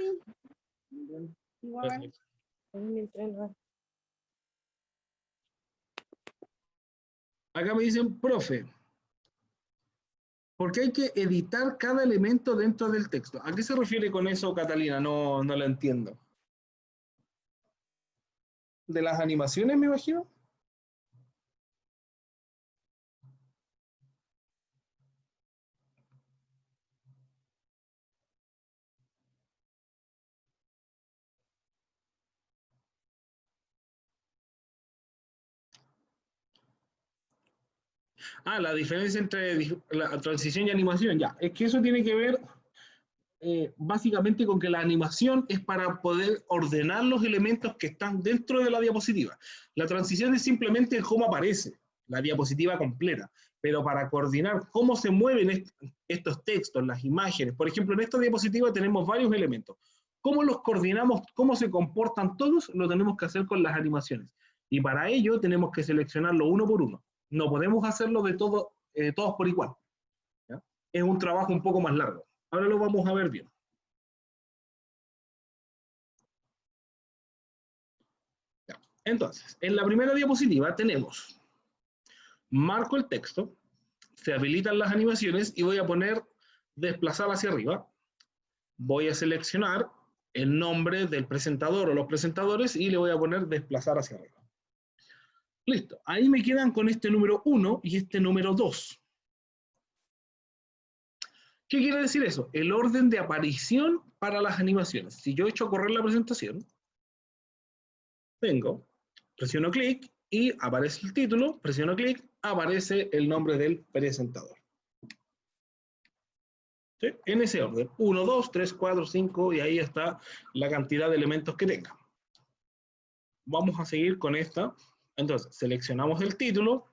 Igual. Acá me dicen, profe, ¿por qué hay que editar cada elemento dentro del texto? ¿A qué se refiere con eso, Catalina? No, no lo entiendo. ¿De las animaciones, me imagino? Ah, la diferencia entre la transición y animación, ya. Es que eso tiene que ver básicamente con que la animación es para poder ordenar los elementos que están dentro de la diapositiva. La transición es simplemente cómo aparece la diapositiva completa, pero para coordinar cómo se mueven estos textos, las imágenes. Por ejemplo, en esta diapositiva tenemos varios elementos. ¿Cómo los coordinamos, cómo se comportan todos? Lo tenemos que hacer con las animaciones. Y para ello tenemos que seleccionarlo uno por uno. No podemos hacerlo de todo, todos por igual. ¿Ya? Es un trabajo un poco más largo. Ahora lo vamos a ver bien. Entonces, en la primera diapositiva tenemos, marco el texto, se habilitan las animaciones y voy a poner desplazar hacia arriba. Voy a seleccionar el nombre del presentador o los presentadores y le voy a poner desplazar hacia arriba. Listo, ahí me quedan con este número 1 y este número 2. ¿Qué quiere decir eso? El orden de aparición para las animaciones. Si yo echo a correr la presentación, tengo, presiono clic y aparece el título, presiono clic, aparece el nombre del presentador. ¿Sí? En ese orden, 1, 2, 3, 4, 5 y ahí está la cantidad de elementos que tenga. Vamos a seguir con esta. Entonces, seleccionamos el título,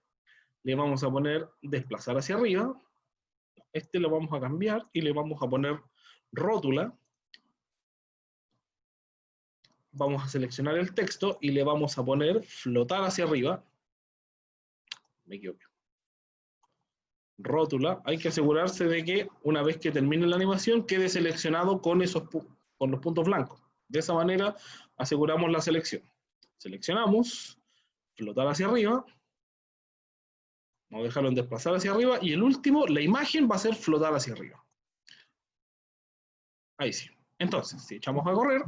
le vamos a poner desplazar hacia arriba, este lo vamos a cambiar y le vamos a poner rótula. Vamos a seleccionar el texto y le vamos a poner flotar hacia arriba. Me equivoqué. Rótula. Hay que asegurarse de que una vez que termine la animación quede seleccionado con los puntos blancos. De esa manera aseguramos la selección. Seleccionamos, flotar hacia arriba. Vamos a dejarlo en desplazar hacia arriba. Y el último, la imagen va a ser flotar hacia arriba. Ahí sí. Entonces, si echamos a correr,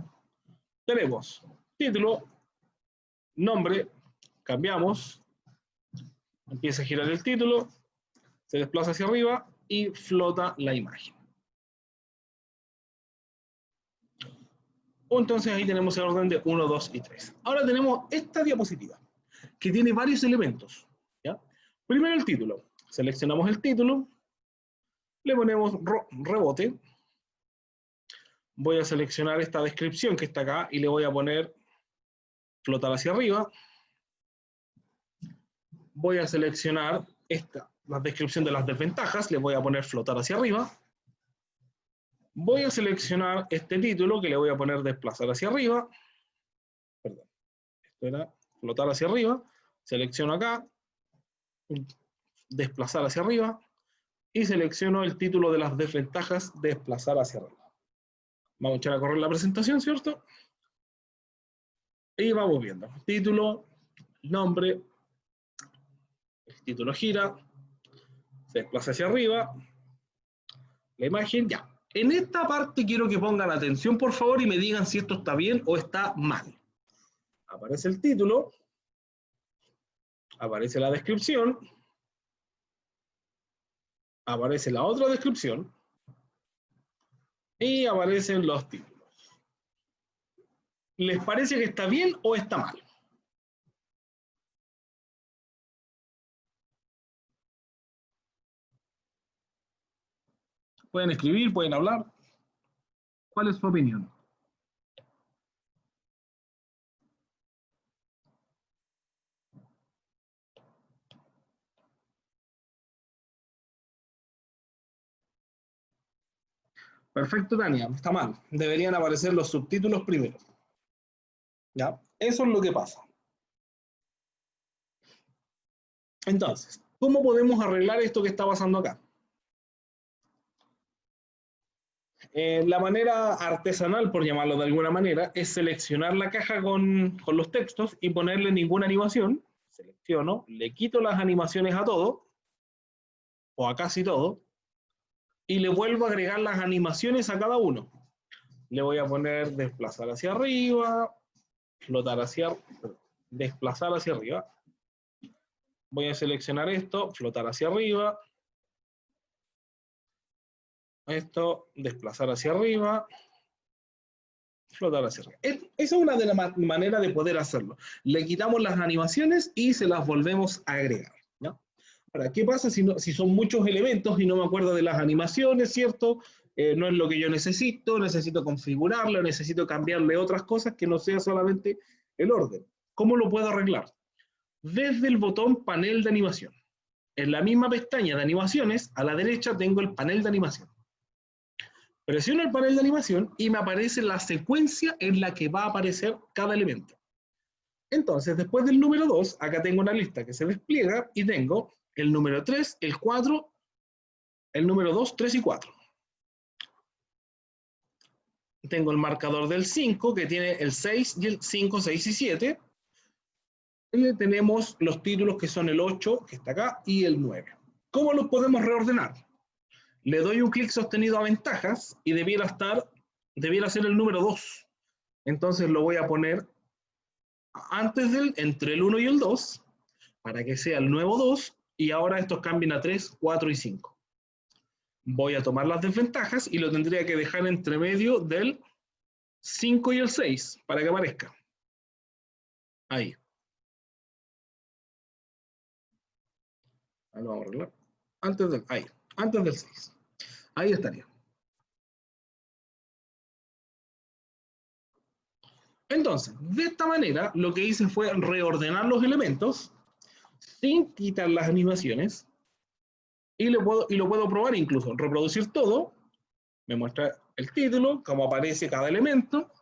tenemos título, nombre, cambiamos, empieza a girar el título, se desplaza hacia arriba y flota la imagen. Entonces ahí tenemos el orden de 1, 2 y 3. Ahora tenemos esta diapositiva, que tiene varios elementos. ¿Ya? Primero el título. Seleccionamos el título, le ponemos rebote. Voy a seleccionar esta descripción que está acá y le voy a poner flotar hacia arriba. Voy a seleccionar la descripción de las desventajas, le voy a poner flotar hacia arriba. Voy a seleccionar este título que le voy a poner desplazar hacia arriba. Perdón, esto era flotar hacia arriba. Selecciono acá, desplazar hacia arriba y selecciono el título de las desventajas, desplazar hacia arriba. Vamos a echar a correr la presentación, ¿cierto? Y vamos viendo. Título, nombre, el título gira, se desplaza hacia arriba, la imagen, ya. En esta parte quiero que pongan atención, por favor, y me digan si esto está bien o está mal. Aparece el título, aparece la descripción, aparece la otra descripción y aparecen los títulos. ¿Les parece que está bien o está mal? Pueden escribir, pueden hablar. ¿Cuál es su opinión? Perfecto, Tania, está mal. Deberían aparecer los subtítulos primero. ¿Ya? Eso es lo que pasa. Entonces, ¿cómo podemos arreglar esto que está pasando acá? La manera artesanal, por llamarlo de alguna manera, es seleccionar la caja con los textos y ponerle ninguna animación. Selecciono, le quito las animaciones a todo, o a casi todo, y le vuelvo a agregar las animaciones a cada uno. Le voy a poner desplazar hacia arriba, flotar hacia, desplazar hacia arriba. Voy a seleccionar esto, flotar hacia arriba. Esto, desplazar hacia arriba. Flotar hacia arriba. Esa es una de las maneras de poder hacerlo. Le quitamos las animaciones y se las volvemos a agregar, ¿no? Ahora, ¿qué pasa si son muchos elementos y no me acuerdo de las animaciones, ¿cierto? No es lo que yo necesito configurarlo, necesito cambiarle otras cosas que no sea solamente el orden. ¿Cómo lo puedo arreglar? Desde el botón panel de animación. En la misma pestaña de animaciones, a la derecha tengo el panel de animación. Presiono el panel de animación y me aparece la secuencia en la que va a aparecer cada elemento. Entonces, después del número 2, acá tengo una lista que se despliega y tengo el número 3, el 4, el número 2, 3 y 4. Tengo el marcador del 5 que tiene el 6 y el 5, 6 y 7. Y tenemos los títulos que son el 8, que está acá, y el 9. ¿Cómo los podemos reordenar? Le doy un clic sostenido a ventajas y debiera ser el número 2. Entonces lo voy a poner entre el 1 y el 2, para que sea el nuevo 2, y ahora estos cambien a 3, 4 y 5. Voy a tomar las desventajas y lo tendría que dejar entre medio del 5 y el 6, para que aparezca. Ahí. Ahí lo vamos a arreglar. Antes del 6. Ahí estaría. Entonces, de esta manera, lo que hice fue reordenar los elementos sin quitar las animaciones y lo puedo probar incluso. Reproducir todo, me muestra el título, cómo aparece cada elemento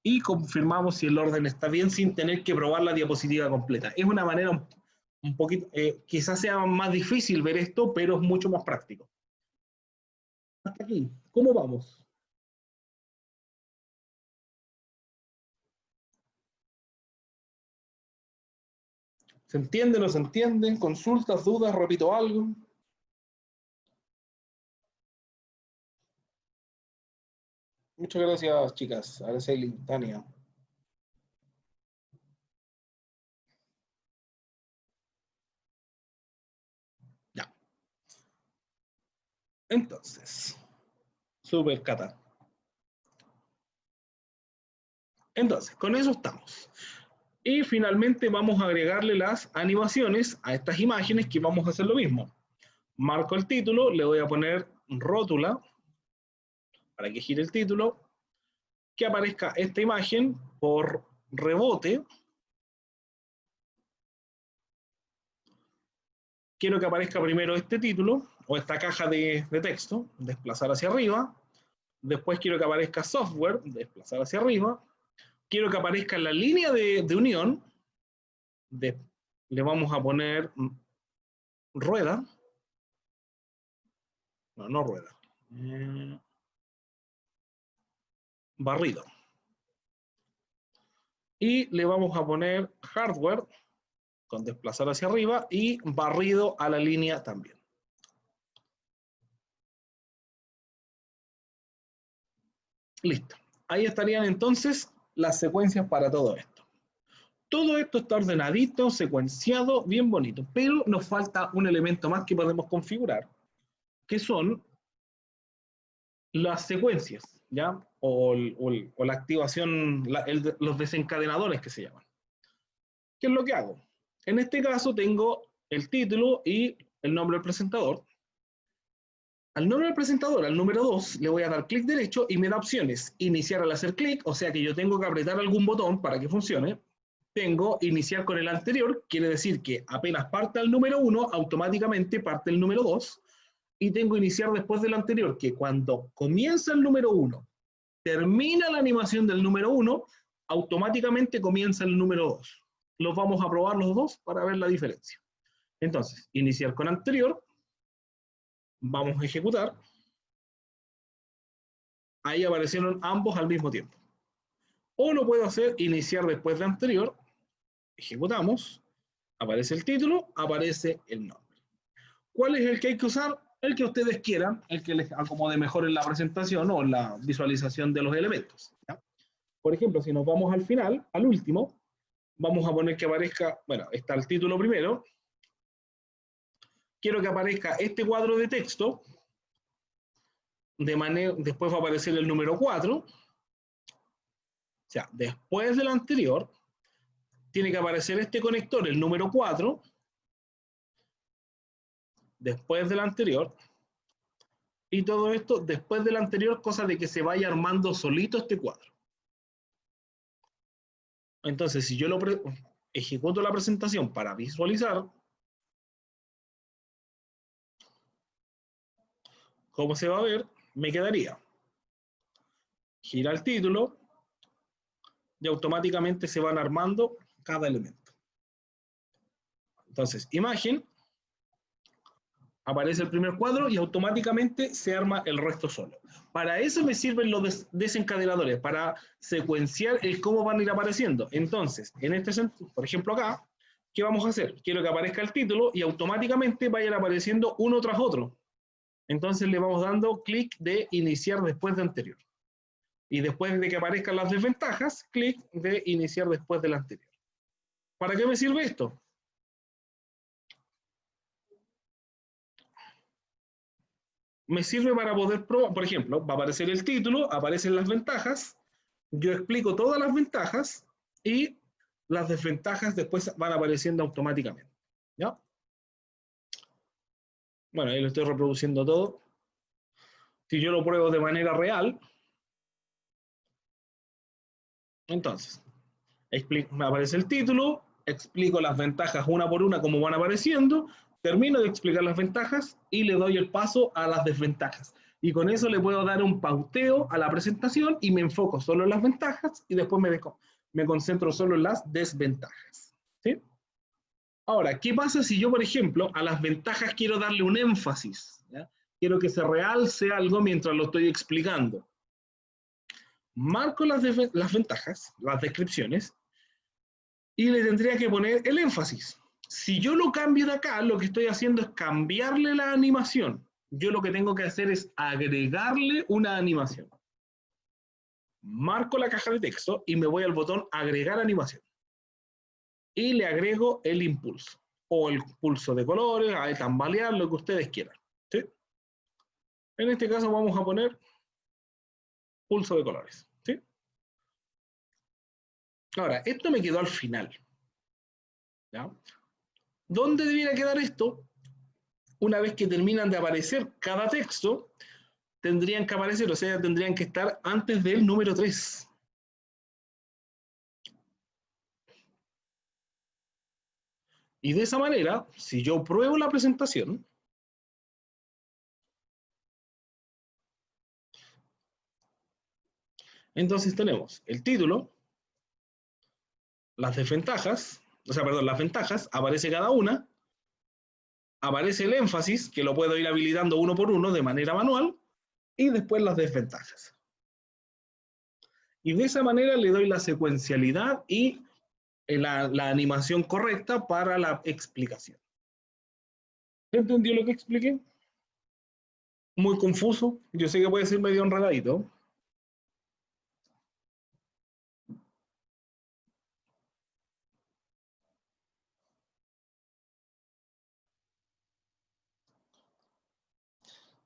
y confirmamos si el orden está bien sin tener que probar la diapositiva completa. Es una manera un poquito, quizás sea más difícil ver esto, pero es mucho más práctico. Hasta aquí, ¿cómo vamos? ¿Se entiende, no se entienden? ¿Consultas, dudas? ¿Repito algo? Muchas gracias, chicas. Araceli, Tania. Ya. Entonces, super Cata. Entonces, con eso estamos. Y finalmente vamos a agregarle las animaciones a estas imágenes que vamos a hacer lo mismo. Marco el título, le voy a poner rótula para que gire el título, que aparezca esta imagen por rebote. Quiero que aparezca primero este título o esta caja de texto, desplazar hacia arriba. Después quiero que aparezca software, desplazar hacia arriba. Quiero que aparezca la línea de unión. Le vamos a poner rueda. No rueda. Barrido. Y le vamos a poner hardware con desplazar hacia arriba y barrido a la línea también. Listo. Ahí estarían entonces las secuencias para todo esto. Todo esto está ordenadito, secuenciado, bien bonito, pero nos falta un elemento más que podemos configurar, que son las secuencias, ¿ya? O la activación, los desencadenadores que se llaman. ¿Qué es lo que hago? En este caso tengo el título y el nombre del presentador. Al nombre del presentador, al número 2, le voy a dar clic derecho y me da opciones. Iniciar al hacer clic, o sea que yo tengo que apretar algún botón para que funcione. Tengo iniciar con el anterior, quiere decir que apenas parte el número 1, automáticamente parte el número 2. y tengo iniciar después del anterior, que cuando comienza el número 1, termina la animación del número 1, automáticamente comienza el número 2. Los vamos a probar los dos para ver la diferencia. Entonces, iniciar con anterior, vamos a ejecutar. Ahí aparecieron ambos al mismo tiempo. O lo puedo hacer iniciar después de anterior, ejecutamos, aparece el título, aparece el nombre. ¿Cuál es el que hay que usar? El que ustedes quieran, el que les acomode mejor en la presentación o en la visualización de los elementos, ¿ya? Por ejemplo, si nos vamos al final, al último, vamos a poner que aparezca, bueno, está el título primero. Quiero que aparezca este cuadro de texto, después va a aparecer el número 4. O sea, después del anterior, tiene que aparecer este conector, el número 4, después del anterior, y todo esto después del anterior, cosa de que se vaya armando solito este cuadro. Entonces, si yo ejecuto la presentación para visualizar, ¿cómo se va a ver? Me quedaría, gira el título, y automáticamente se van armando cada elemento. Entonces, imagen, aparece el primer cuadro y automáticamente se arma el resto solo. Para eso me sirven los desencadenadores, para secuenciar el cómo van a ir apareciendo. Entonces, en este sentido, por ejemplo acá, ¿qué vamos a hacer? Quiero que aparezca el título y automáticamente vayan apareciendo uno tras otro. Entonces le vamos dando clic de iniciar después de anterior. Y después de que aparezcan las desventajas, clic de iniciar después del anterior. ¿Para qué me sirve esto? Me sirve para poder probar, por ejemplo, va a aparecer el título, aparecen las ventajas, yo explico todas las ventajas y las desventajas después van apareciendo automáticamente, ¿ya? Bueno, ahí lo estoy reproduciendo todo. Si yo lo pruebo de manera real, entonces, me aparece el título, explico las ventajas una por una como van apareciendo, termino de explicar las ventajas y le doy el paso a las desventajas. Y con eso le puedo dar un pauteo a la presentación y me enfoco solo en las ventajas y después me concentro solo en las desventajas, ¿sí? Ahora, ¿qué pasa si yo, por ejemplo, a las ventajas quiero darle un énfasis, ¿ya? Quiero que se realce algo mientras lo estoy explicando. Marco las ventajas, las descripciones, y le tendría que poner el énfasis. Si yo lo cambio de acá, lo que estoy haciendo es cambiarle la animación. Yo lo que tengo que hacer es agregarle una animación. Marco la caja de texto y me voy al botón agregar animación. Y le agrego el impulso. O el pulso de colores, a tambalear, lo que ustedes quieran, ¿sí? En este caso vamos a poner pulso de colores, ¿sí? Ahora, esto me quedó al final, ¿ya? ¿Dónde debiera quedar esto? Una vez que terminan de aparecer cada texto, tendrían que aparecer, o sea, tendrían que estar antes del número 3. Y de esa manera, si yo pruebo la presentación, entonces tenemos el título, las desventajas, o sea, perdón, las ventajas, aparece cada una, aparece el énfasis, que lo puedo ir habilitando uno por uno de manera manual, y después las desventajas. Y de esa manera le doy la secuencialidad y la animación correcta para la explicación. ¿Entendió lo que expliqué? Muy confuso. Yo sé que puede ser medio enredadito.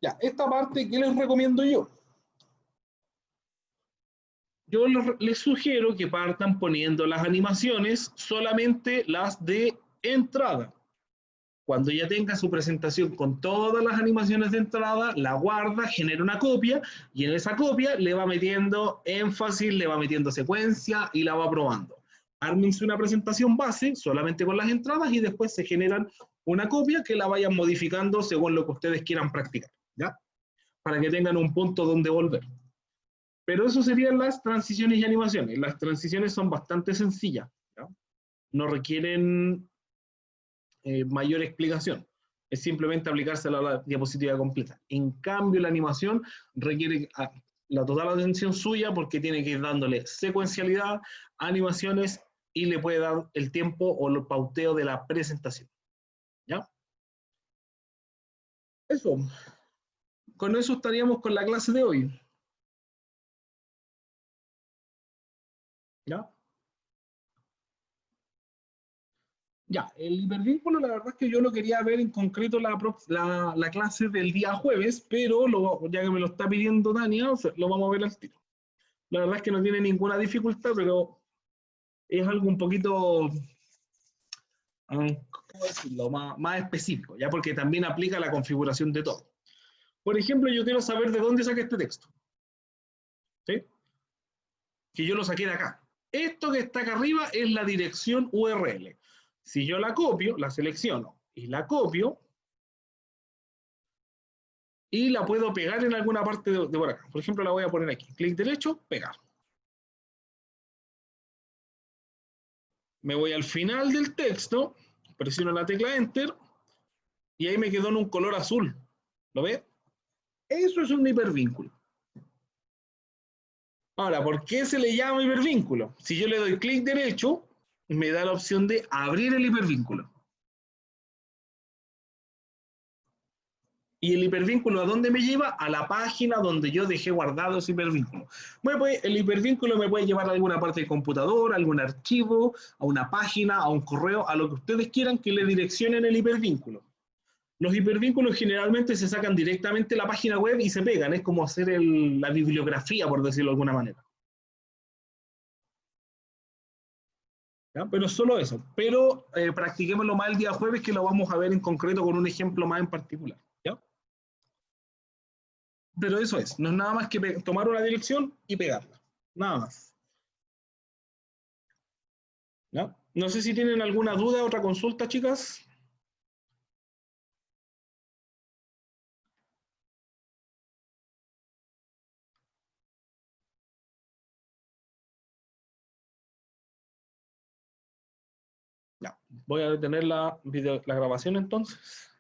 Ya, esta parte, ¿qué les recomiendo yo? Yo les sugiero que partan poniendo las animaciones, solamente las de entrada. Cuando ya tenga su presentación con todas las animaciones de entrada, la guarda, genera una copia y en esa copia le va metiendo énfasis, le va metiendo secuencia y la va probando. Ármense una presentación base solamente con las entradas y después se generan una copia que la vayan modificando según lo que ustedes quieran practicar, ¿ya? Para que tengan un punto donde volver. Pero eso serían las transiciones y animaciones. Las transiciones son bastante sencillas, ¿ya? No requieren mayor explicación. Es simplemente aplicarse a la diapositiva completa. En cambio, la animación requiere la total atención suya porque tiene que ir dándole secuencialidad, animaciones y le puede dar el tiempo o el pauteo de la presentación. ¿Ya? Eso. Con eso estaríamos con la clase de hoy. ¿Ya? Ya, el hipervínculo, la verdad es que yo lo quería ver en concreto la clase del día jueves, pero ya que me lo está pidiendo Tania, lo vamos a ver al tiro. La verdad es que no tiene ninguna dificultad, pero es algo un poquito, ¿cómo decirlo?, más específico, ya porque también aplica la configuración de todo. Por ejemplo, yo quiero saber de dónde saqué este texto. ¿Sí? Que yo lo saqué de acá. Esto que está acá arriba es la dirección URL. Si yo la copio, la selecciono y la copio, y la puedo pegar en alguna parte de por acá. Por ejemplo, la voy a poner aquí. Clic derecho, pegar. Me voy al final del texto, presiono la tecla Enter, y ahí me quedó en un color azul. ¿Lo ve? Eso es un hipervínculo. Ahora, ¿por qué se le llama hipervínculo? Si yo le doy clic derecho, me da la opción de abrir el hipervínculo. ¿Y el hipervínculo a dónde me lleva? A la página donde yo dejé guardado ese hipervínculo. Bueno, pues el hipervínculo me puede llevar a alguna parte del computador, a algún archivo, a una página, a un correo, a lo que ustedes quieran que le direccionen el hipervínculo. Los hipervínculos generalmente se sacan directamente de la página web y se pegan. Es como hacer la bibliografía, por decirlo de alguna manera. ¿Ya? Pero solo eso. Pero practiquémoslo más el día jueves, que lo vamos a ver en concreto con un ejemplo más en particular. ¿Ya? Pero eso es. No es nada más que tomar una dirección y pegarla. Nada más. ¿Ya? No sé si tienen alguna duda, otra consulta, chicas. Ya. Voy a detener la grabación entonces.